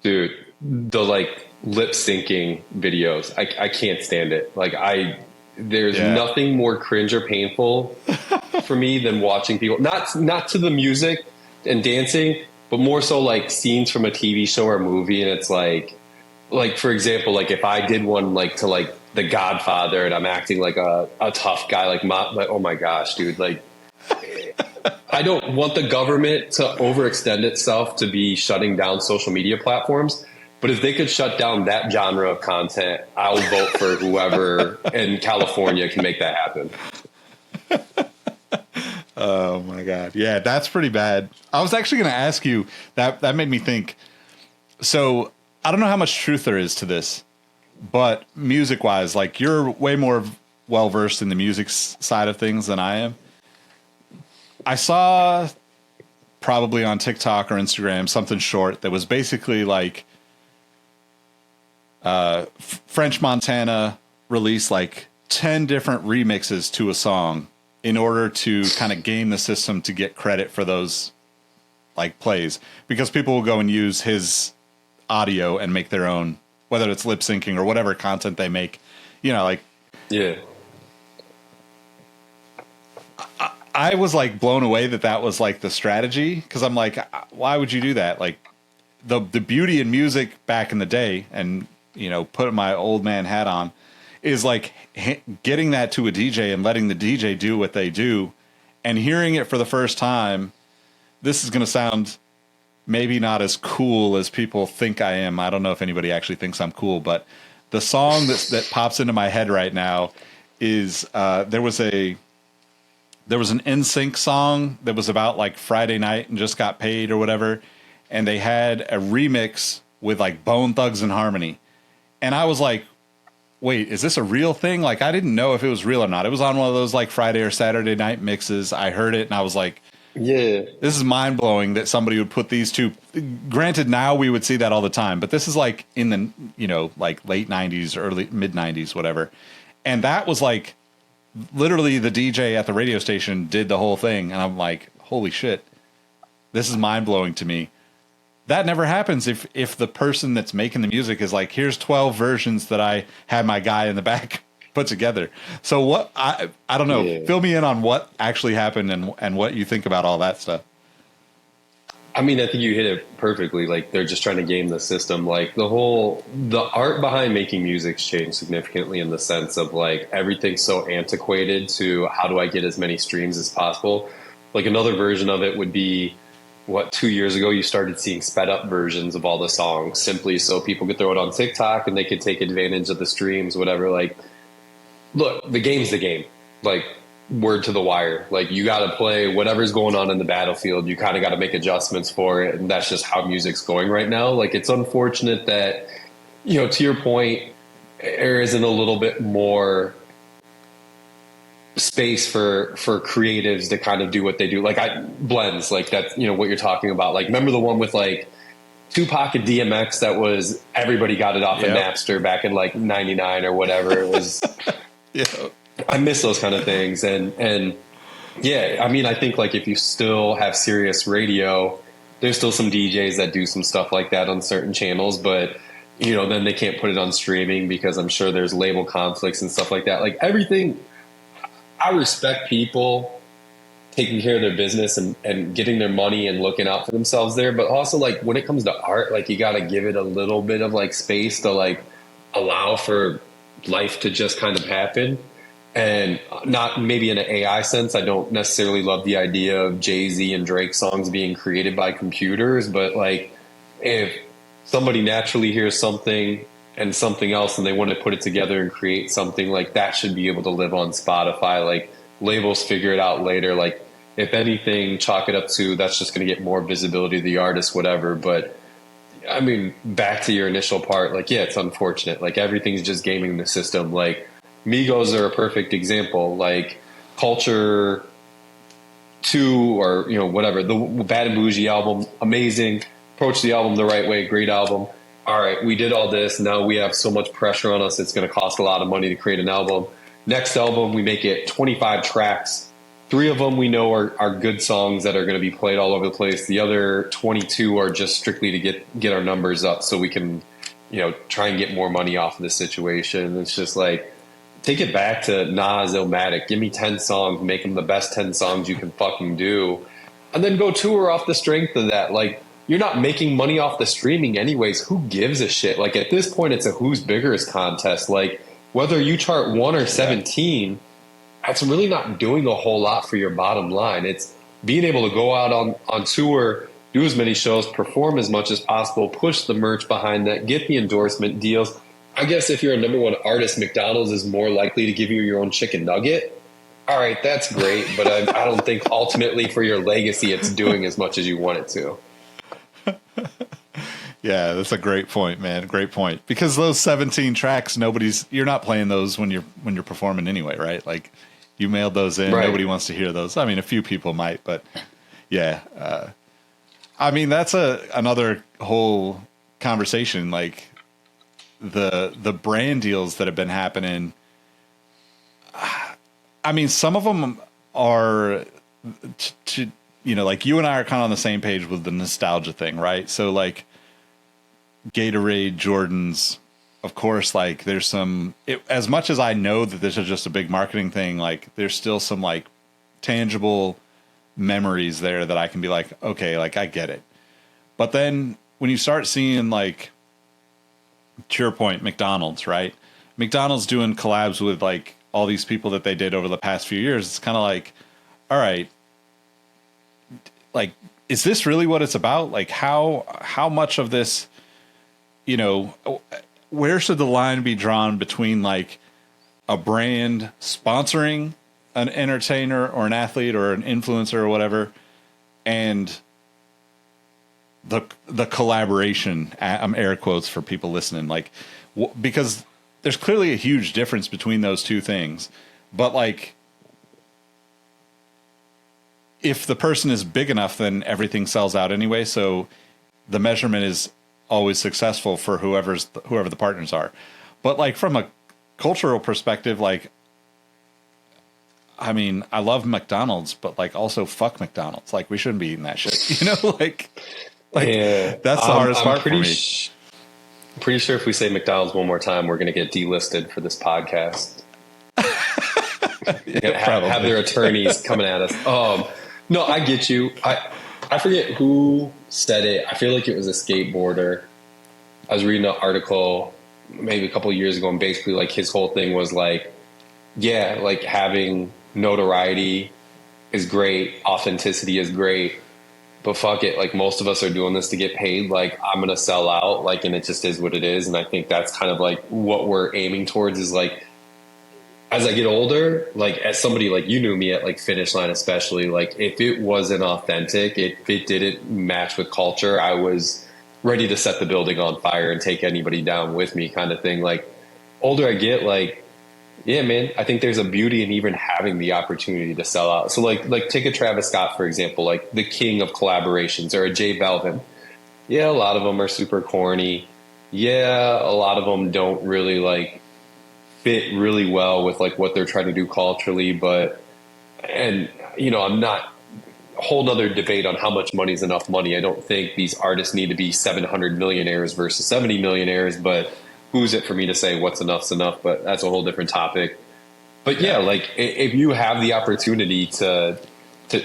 Dude, the like lip syncing videos. I can't stand it. Like there's nothing more cringe or painful for me than watching people, not to the music and dancing, but more so like scenes from a TV show or movie. And it's like for example, like if I did one like to like The Godfather and I'm acting like a tough guy, like oh my gosh, dude, like I don't want the government to overextend itself to be shutting down social media platforms. But if they could shut down that genre of content, I'll vote for whoever in California can make that happen. Oh my God. Yeah, that's pretty bad. I was actually going to ask you that made me think. So I don't know how much truth there is to this, but music wise, like you're way more well versed in the music side of things than I am. I saw probably on TikTok or Instagram something short that was basically like French Montana released like 10 different remixes to a song in order to kind of game the system to get credit for those like plays, because people will go and use his audio and make their own, whether it's lip syncing or whatever content they make, you know, like, yeah. I was like blown away that was like the strategy. Cause I'm like, why would you do that? Like the beauty in music back in the day, and, you know, putting my old man hat on, is like getting that to a DJ and letting the DJ do what they do and hearing it for the first time. This is going to sound maybe not as cool as people think I am. I don't know if anybody actually thinks I'm cool, but the song that pops into my head right now is there was an NSYNC song that was about like Friday night and just got paid or whatever. And they had a remix with like Bone Thugs and Harmony. And I was like, wait, is this a real thing? Like, I didn't know if it was real or not. It was on one of those like Friday or Saturday night mixes. I heard it and I was like, Yeah. This is mind blowing that somebody would put these two. Granted, now we would see that all the time, but this is like in the, like late 90s, early mid 90s, whatever. And that was like literally the DJ at the radio station did the whole thing. And I'm like, holy shit, this is mind blowing to me. That never happens if the person that's making the music is like, here's 12 versions that I had my guy in the back put together. So what, I don't know, fill me in on what actually happened and what you think about all that stuff. I mean, I think you hit it perfectly. Like, they're just trying to game the system. Like, the art behind making music's changed significantly in the sense of like everything's so antiquated to how do I get as many streams as possible. Like, another version of it would be, 2 years ago, you started seeing sped up versions of all the songs simply so people could throw it on TikTok and they could take advantage of the streams, whatever. Like, look, the game's the game. Like, word to the wire. Like, you got to play whatever's going on in the battlefield. You kind of got to make adjustments for it. And that's just how music's going right now. Like, it's unfortunate that, to your point, there isn't a little bit more space for creatives to kind of do what they do. Like, blends, like that's, what you're talking about. Like, remember the one with like Tupac and DMX that was, everybody got it off of Napster back in like 99 or whatever it was. Yeah. I miss those kind of things. And yeah, I mean, I think like if you still have Sirius radio, there's still some DJs that do some stuff like that on certain channels, but then they can't put it on streaming because I'm sure there's label conflicts and stuff like that. Like, everything, I respect people taking care of their business and getting their money and looking out for themselves there. But also, like, when it comes to art, like, you got to give it a little bit of like space to like allow for life to just kind of happen. And not maybe in an AI sense. I don't necessarily love the idea of Jay-Z and Drake songs being created by computers. But like, if somebody naturally hears something and something else and they want to put it together and create something, like, that should be able to live on Spotify. Like, labels figure it out later. Like, if anything, chalk it up to that's just going to get more visibility to the artist, whatever. But I mean, back to your initial part, like, yeah, it's unfortunate. Like, everything's just gaming the system. Like, Migos are a perfect example. Like, Culture 2 or, whatever, the Bad and Bougie album, amazing. Approach the album the right way, great album. All right, we did all this. Now we have so much pressure on us. It's going to cost a lot of money to create an album. Next album, we make it 25 tracks. 3 of them we know are good songs that are going to be played all over the place. The other 22 are just strictly to get our numbers up so we can, try and get more money off of this situation. It's just like, take it back to Nas, Illmatic. Give me 10 songs, make them the best 10 songs you can fucking do. And then go tour off the strength of that. Like, you're not making money off the streaming anyways. Who gives a shit? Like, at this point, it's a who's biggerest contest. Like, whether you chart 1 or 17, that's really not doing a whole lot for your bottom line. It's being able to go out on tour, do as many shows, perform as much as possible, push the merch behind that, get the endorsement deals. I guess if you're a number one artist, McDonald's is more likely to give you your own chicken nugget. All right, that's great, but I don't think ultimately for your legacy it's doing as much as you want it to. Yeah, that's a great point, man. Great point. Because those 17 tracks, you're not playing those when you're performing anyway, right? Like, you mailed those in. Right. Nobody wants to hear those. I mean, a few people might, but yeah. I mean, that's another whole conversation. Like, the brand deals that have been happening. I mean, some of them are like, you and I are kind of on the same page with the nostalgia thing, right? So like Gatorade, Jordans, of course, like there's as much as I know that this is just a big marketing thing, like there's still some like tangible memories there that I can be like, okay, like I get it. But then when you start seeing, like, to your point, McDonald's, right? McDonald's doing collabs with like all these people that they did over the past few years. It's kind of like, all right, like, is this really what it's about? Like, how much of this, where should the line be drawn between like a brand sponsoring an entertainer or an athlete or an influencer or whatever, and the collaboration? I'm air quotes for people listening, like, because there's clearly a huge difference between those two things. But like, if the person is big enough, then everything sells out anyway. So the measurement is always successful for whoever the partners are. But like from a cultural perspective, like, I mean, I love McDonald's, but like also fuck McDonald's. Like we shouldn't be eating that shit, you know, like Yeah. that's the hardest part for me. I'm pretty sure if we say McDonald's one more time, we're going to get delisted for this podcast. Have their attorneys coming at us. No, I get you. I forget who said it. I feel like it was a skateboarder. I was reading an article maybe a couple of years ago, and basically like his whole thing was like, yeah, like having notoriety is great, authenticity is great, but fuck it, like most of us are doing this to get paid. Like I'm gonna sell out, like, and it just is what it is. And I think that's kind of like what we're aiming towards is like, as I get older, like as somebody like you knew me at like Finish Line, especially, like if it wasn't authentic, if it didn't match with culture, I was ready to set the building on fire and take anybody down with me, kind of thing. Like older I get, like, yeah, man, I think there's a beauty in even having the opportunity to sell out. So like take a Travis Scott, for example, like the king of collaborations, or a J Balvin. Yeah, a lot of them are super corny. Yeah, a lot of them don't really like fit really well with like what they're trying to do culturally. But, and you know, I'm not, a whole nother debate on how much money is enough money. I don't think these artists need to be 700 millionaires versus 70 millionaires, but who's it for me to say what's enough's enough? But that's a whole different topic. But yeah, like if you have the opportunity to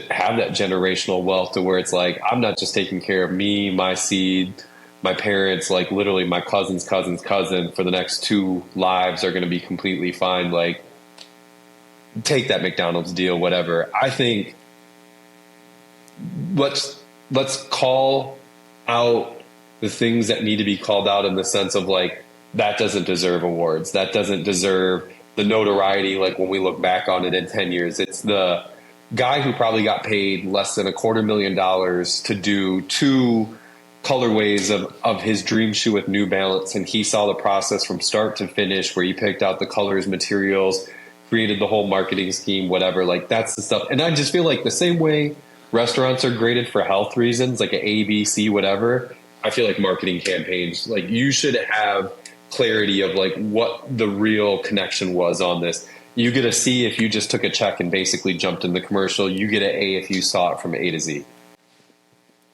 have that generational wealth to where it's like, I'm not just taking care of me, my seed, my parents, like literally my cousin's cousin for the next 2 lives are going to be completely fine. Like take that McDonald's deal, whatever. I think let's call out the things that need to be called out, in the sense of like, that doesn't deserve awards. That doesn't deserve the notoriety. Like when we look back on it in 10 years, it's the guy who probably got paid less than $250,000 to do 2 colorways of his dream shoe with New Balance. And he saw the process from start to finish, where he picked out the colors, materials, created the whole marketing scheme, whatever. Like that's the stuff. And I just feel like the same way restaurants are graded for health reasons, like an A, B, C, whatever. I feel like marketing campaigns, like you should have clarity of like what the real connection was on this. You get a C if you just took a check and basically jumped in the commercial. You get an A if you saw it from A to Z.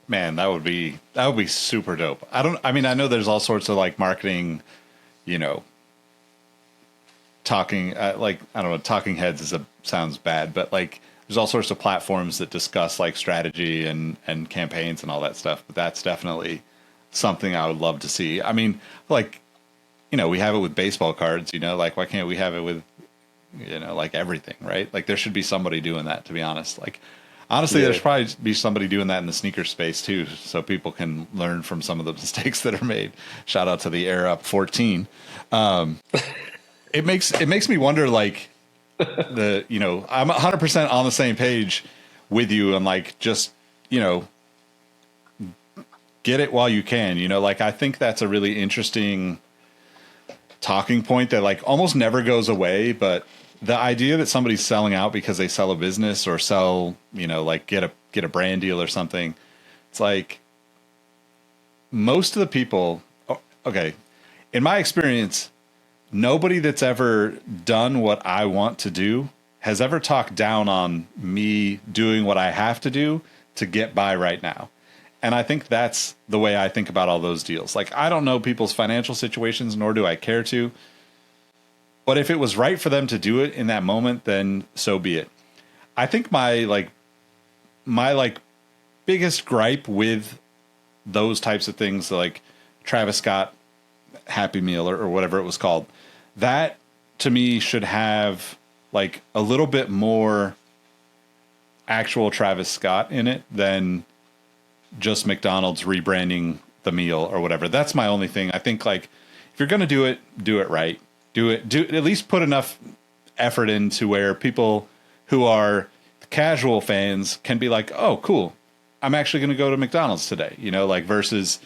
Man, that would be super dope. I mean, I know there's all sorts of like marketing, you know, talking, like, I don't know, talking heads sounds bad, but like there's all sorts of platforms that discuss like strategy and campaigns and all that stuff. But that's definitely something I would love to see. I mean, like, you know, we have it with baseball cards, you know, like why can't we have it with, you know, like everything, right? Like there should be somebody doing that, to be honest. Like, honestly, There's probably be somebody doing that in the sneaker space too, so people can learn from some of the mistakes that are made. Shout out to the Air Up 14. It makes me wonder, like, you know, I'm 100% on the same page with you, and like, just, you know, get it while you can, you know, like I think that's a really interesting talking point that like almost never goes away. But the idea that somebody's selling out because they sell a business or sell, you know, like get a brand deal or something, it's like most of the people, okay, in my experience, nobody that's ever done what I want to do has ever talked down on me doing what I have to do to get by right now. And I think that's the way I think about all those deals. Like, I don't know people's financial situations, nor do I care to. But if it was right for them to do it in that moment, then so be it. I think my biggest gripe with those types of things, like Travis Scott Happy Meal or whatever it was called, that to me should have like a little bit more actual Travis Scott in it than just McDonald's rebranding the meal or whatever. That's my only thing. I think like if you're going to do it right. Do at least put enough effort into where people who are casual fans can be like, oh, cool, I'm actually going to go to McDonald's today, you know, like versus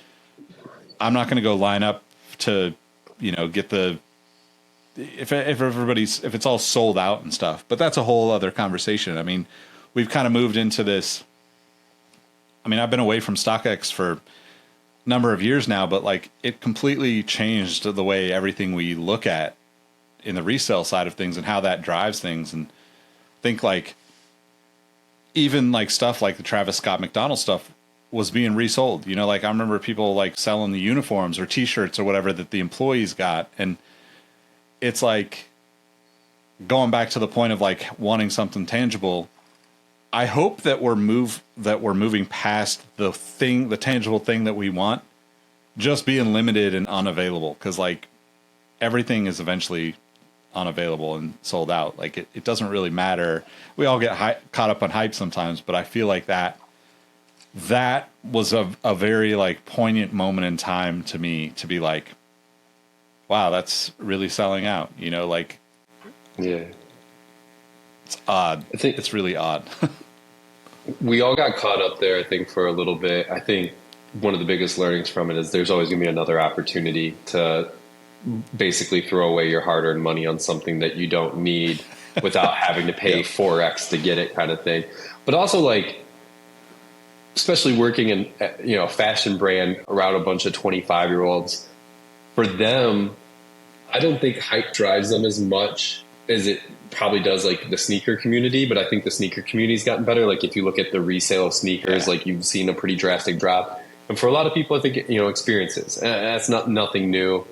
I'm not going to go line up to, you know, get the, if it's all sold out and stuff, but that's a whole other conversation. I mean, we've kind of moved into this. I mean, I've been away from StockX for a number of years now, but like it completely changed the way everything we look at in the resale side of things and how that drives things. And think like even like stuff like the Travis Scott McDonald stuff was being resold. You know, like I remember people like selling the uniforms or T-shirts or whatever that the employees got. And it's like going back to the point of like wanting something tangible. I hope that we're moving past the tangible thing that we want just being limited and unavailable. Cause like everything is eventually unavailable and sold out. Like it doesn't really matter. We all get caught up on hype sometimes, but I feel like that was a very like poignant moment in time to me to be like, wow, that's really selling out, you know, like, yeah, it's odd. I think it's really odd. We all got caught up there, I think, for a little bit. I think one of the biggest learnings from it is there's always going to be another opportunity to basically throw away your hard-earned money on something that you don't need without having to pay 4x to get it, kind of thing. But also, like, especially working in, you know, a fashion brand around a bunch of 25-year-olds, for them, I don't think hype drives them as much as it probably does like the sneaker community. But I think the sneaker community's gotten better. Like if you look at the resale of sneakers, like you've seen a pretty drastic drop. And for a lot of people, I think, you know, experiences, that's nothing new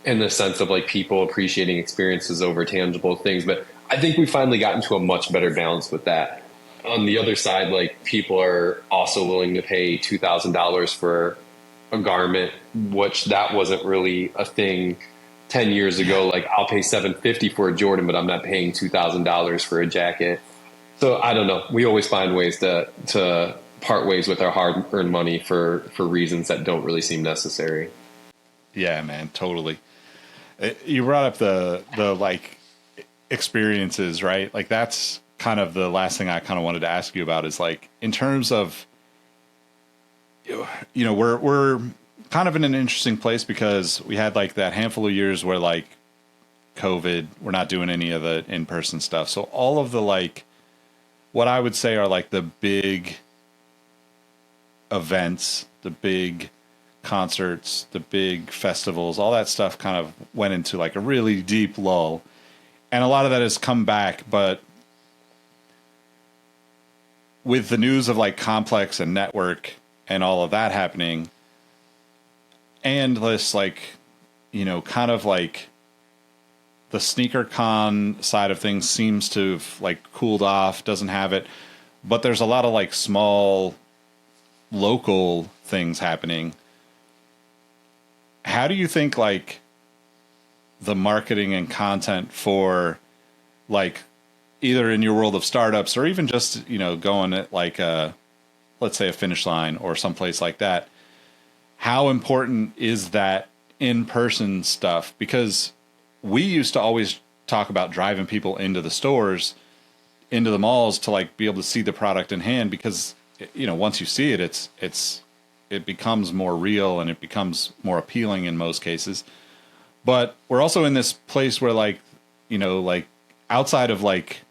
in the sense of like people appreciating experiences over tangible things. But I think we finally gotten to a much better balance with that. On the other side, like people are also willing to pay $2,000 for a garment, which that wasn't really a thing 10 years ago. Like I'll pay $750 for a Jordan, but I'm not paying $2,000 for a jacket. So I don't know. We always find ways to part ways with our hard earned money for reasons that don't really seem necessary. Yeah, man, totally. You brought up the like experiences, right? Like that's kind of the last thing I kind of wanted to ask you about is like, in terms of, you know, we're kind of in an interesting place because we had like that handful of years where like COVID, we're not doing any of the in-person stuff. So all of the like, what I would say are like the big events, the big concerts, the big festivals, all that stuff kind of went into like a really deep lull. And a lot of that has come back, but with the news of like Complex and Network and all of that happening, and this like, you know, kind of like the sneaker con side of things seems to have like cooled off, doesn't have it, but there's a lot of like small local things happening. How do you think like the marketing and content for like either in your world of startups or even just, you know, going at like let's say a Finish Line or someplace like that, how important is that in-person stuff? Because we used to always talk about driving people into the stores, into the malls to like be able to see the product in hand, because, you know, once you see it, it becomes more real and it becomes more appealing in most cases. But we're also in this place where like, you know, like outside of like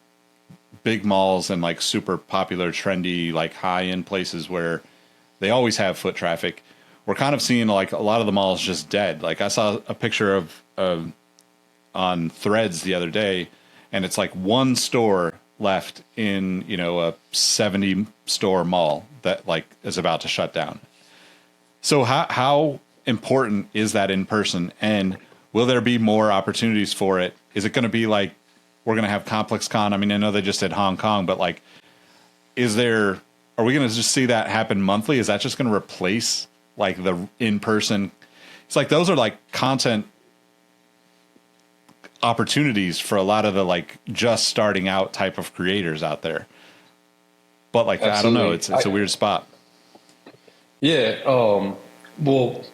big malls and like super popular, trendy, like high end places where they always have foot traffic, we're kind of seeing like a lot of the malls just dead. Like I saw a picture of on Threads the other day, and it's like one store left in, you know, a 70 store mall that like is about to shut down. So how important is that in person, and will there be more opportunities for it? Is it going to be like, we're going to have Complex Con? I mean, I know they just did Hong Kong, but like, are we going to just see that happen monthly? Is that just going to replace like the in-person? It's like, those are like content opportunities for a lot of the like just starting out type of creators out there. But like, absolutely. I don't know. It's a weird spot. Yeah. Well,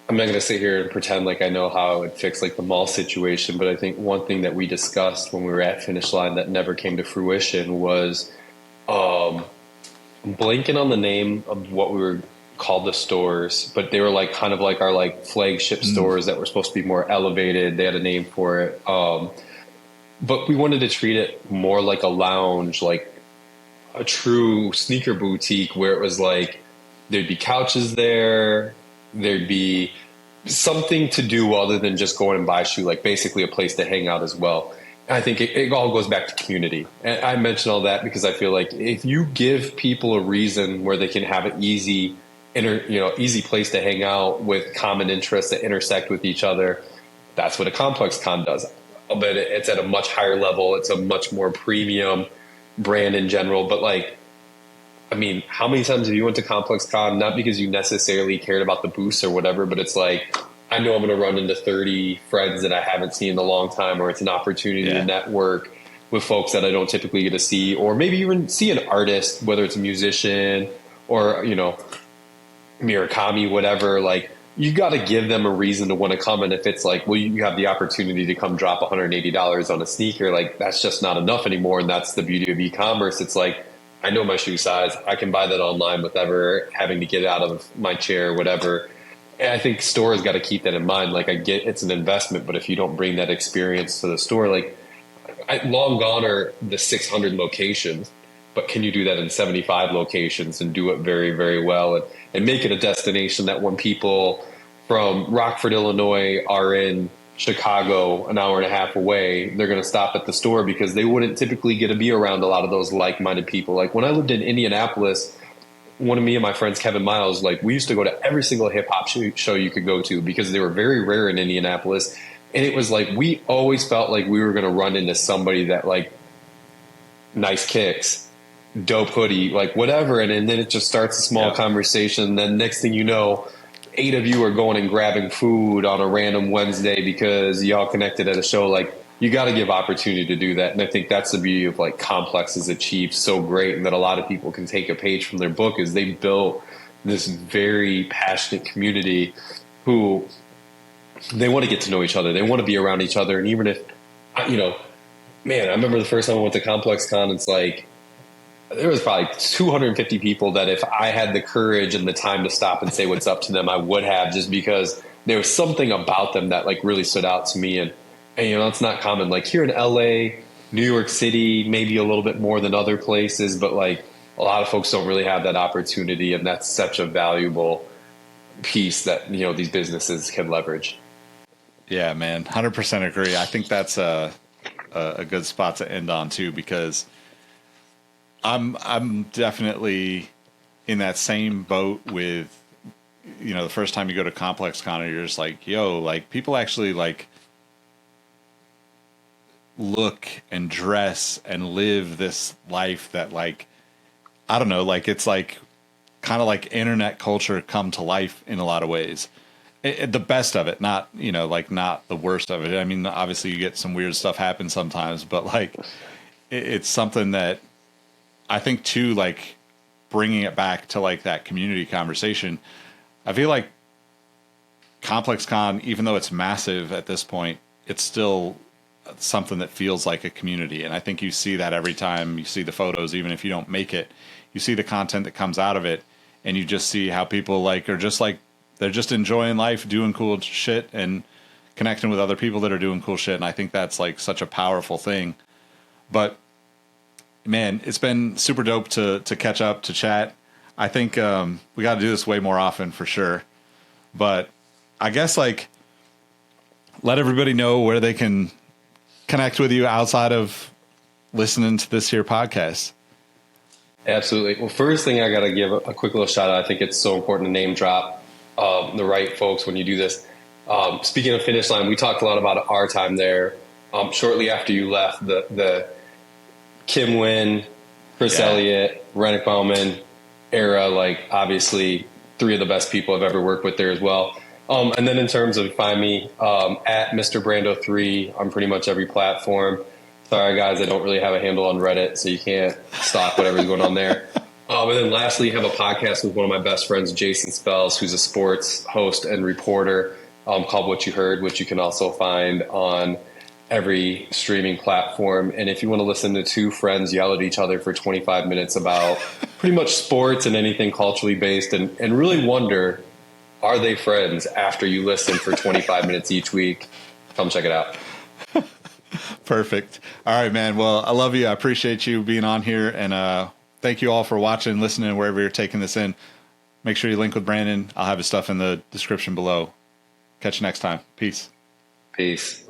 I'm not going to sit here and pretend like I know how it would fix like the mall situation, but I think one thing that we discussed when we were at Finish Line that never came to fruition was blanking on the name of what we were called the stores, but they were like kind of like our like flagship stores that were supposed to be more elevated. They had a name for it. But we wanted to treat it more like a lounge, like a true sneaker boutique where it was like there'd be couches there, there'd be something to do other than just go in and buy a shoe, like basically a place to hang out as well. And I think it all goes back to community. And I mention all that because I feel like if you give people a reason where they can have an easy easy place to hang out with common interests that intersect with each other, that's what a complex con does. But it's at a much higher level. It's a much more premium brand in general. But like, I mean, how many times have you went to Complex Con? Not because you necessarily cared about the booths or whatever, but it's like, I know I'm going to run into 30 friends that I haven't seen in a long time, or it's an opportunity to network with folks that I don't typically get to see, or maybe even see an artist, whether it's a musician or, Murakami, whatever. Like, you got to give them a reason to want to come. And if it's like, well, you have the opportunity to come drop $180 on a sneaker, like that's just not enough anymore. And that's the beauty of e-commerce. It's like, I know my shoe size. I can buy that online without ever having to get out of my chair or whatever. And I think stores got to keep that in mind. Like, I get it's an investment, but if you don't bring that experience to the store, like, long gone are the 600 locations, but can you do that in 75 locations and do it very, very well and make it a destination that when people from Rockford, Illinois are in Chicago, an hour and a half away, they're going to stop at the store because they wouldn't typically get to be around a lot of those like-minded people. Like when I lived in Indianapolis, one of me and my friends, Kevin Miles, like we used to go to every single hip hop show you could go to because they were very rare in Indianapolis. And it was like, we always felt like we were going to run into somebody that like nice kicks, dope hoodie, like whatever. And then it just starts a small conversation. Then next thing you know, 8 of you are going and grabbing food on a random Wednesday because y'all connected at a show. Like, you got to give opportunity to do that. And I think that's the beauty of like Complex is achieved so great, and that a lot of people can take a page from their book is they built this very passionate community who they want to get to know each other. They want to be around each other. And even if, man, I remember the first time I went to Complex Con, it's like, there was probably 250 people that if I had the courage and the time to stop and say what's up to them, I would have, just because there was something about them that like really stood out to me. And it's not common. Like here in LA, New York City, maybe a little bit more than other places, but like a lot of folks don't really have that opportunity. And that's such a valuable piece that, these businesses can leverage. Yeah, man. 100% agree. I think that's a good spot to end on too, because I'm definitely in that same boat with, the first time you go to Complex Con, you're just like, yo, like people actually like look and dress and live this life that like, I don't know, like it's like kind of like internet culture come to life in a lot of ways. The best of it, not, like not the worst of it. I mean, obviously you get some weird stuff happen sometimes, but like it's something that I think too, like bringing it back to like that community conversation. I feel like Complex Con, even though it's massive at this point, it's still something that feels like a community. And I think you see that every time you see the photos, even if you don't make it, you see the content that comes out of it, and you just see how people like are just like, they're just enjoying life, doing cool shit and connecting with other people that are doing cool shit. And I think that's like such a powerful thing. But man, it's been super dope to catch up, to chat. I think we got to do this way more often for sure. But I guess like let everybody know where they can connect with you outside of listening to this here podcast. Absolutely. Well, first thing I got to give a quick little shout out. I think it's so important to name drop the right folks when you do this. Speaking of Finish Line, we talked a lot about our time there. Shortly after you left, the Kim Wynn, Chris Elliott, Rennick Bauman era, like obviously 3 of the best people I've ever worked with there as well. And then in terms of find me at Mr. Brando 3 on pretty much every platform. Sorry guys, I don't really have a handle on Reddit, so you can't stalk whatever's going on there. And then lastly, I have a podcast with one of my best friends, Jason Spells, who's a sports host and reporter called What You Heard, which you can also find on every streaming platform. And if you want to listen to 2 friends yell at each other for 25 minutes about pretty much sports and anything culturally based and really wonder, are they friends after you listen for 25 minutes each week, come check it out. Perfect. All right, man. Well, I love you. I appreciate you being on here, and Thank you all for watching, listening, wherever you're taking this in. Make sure you link with Brandon. I'll have his stuff in the description below. Catch you next time. Peace. Peace.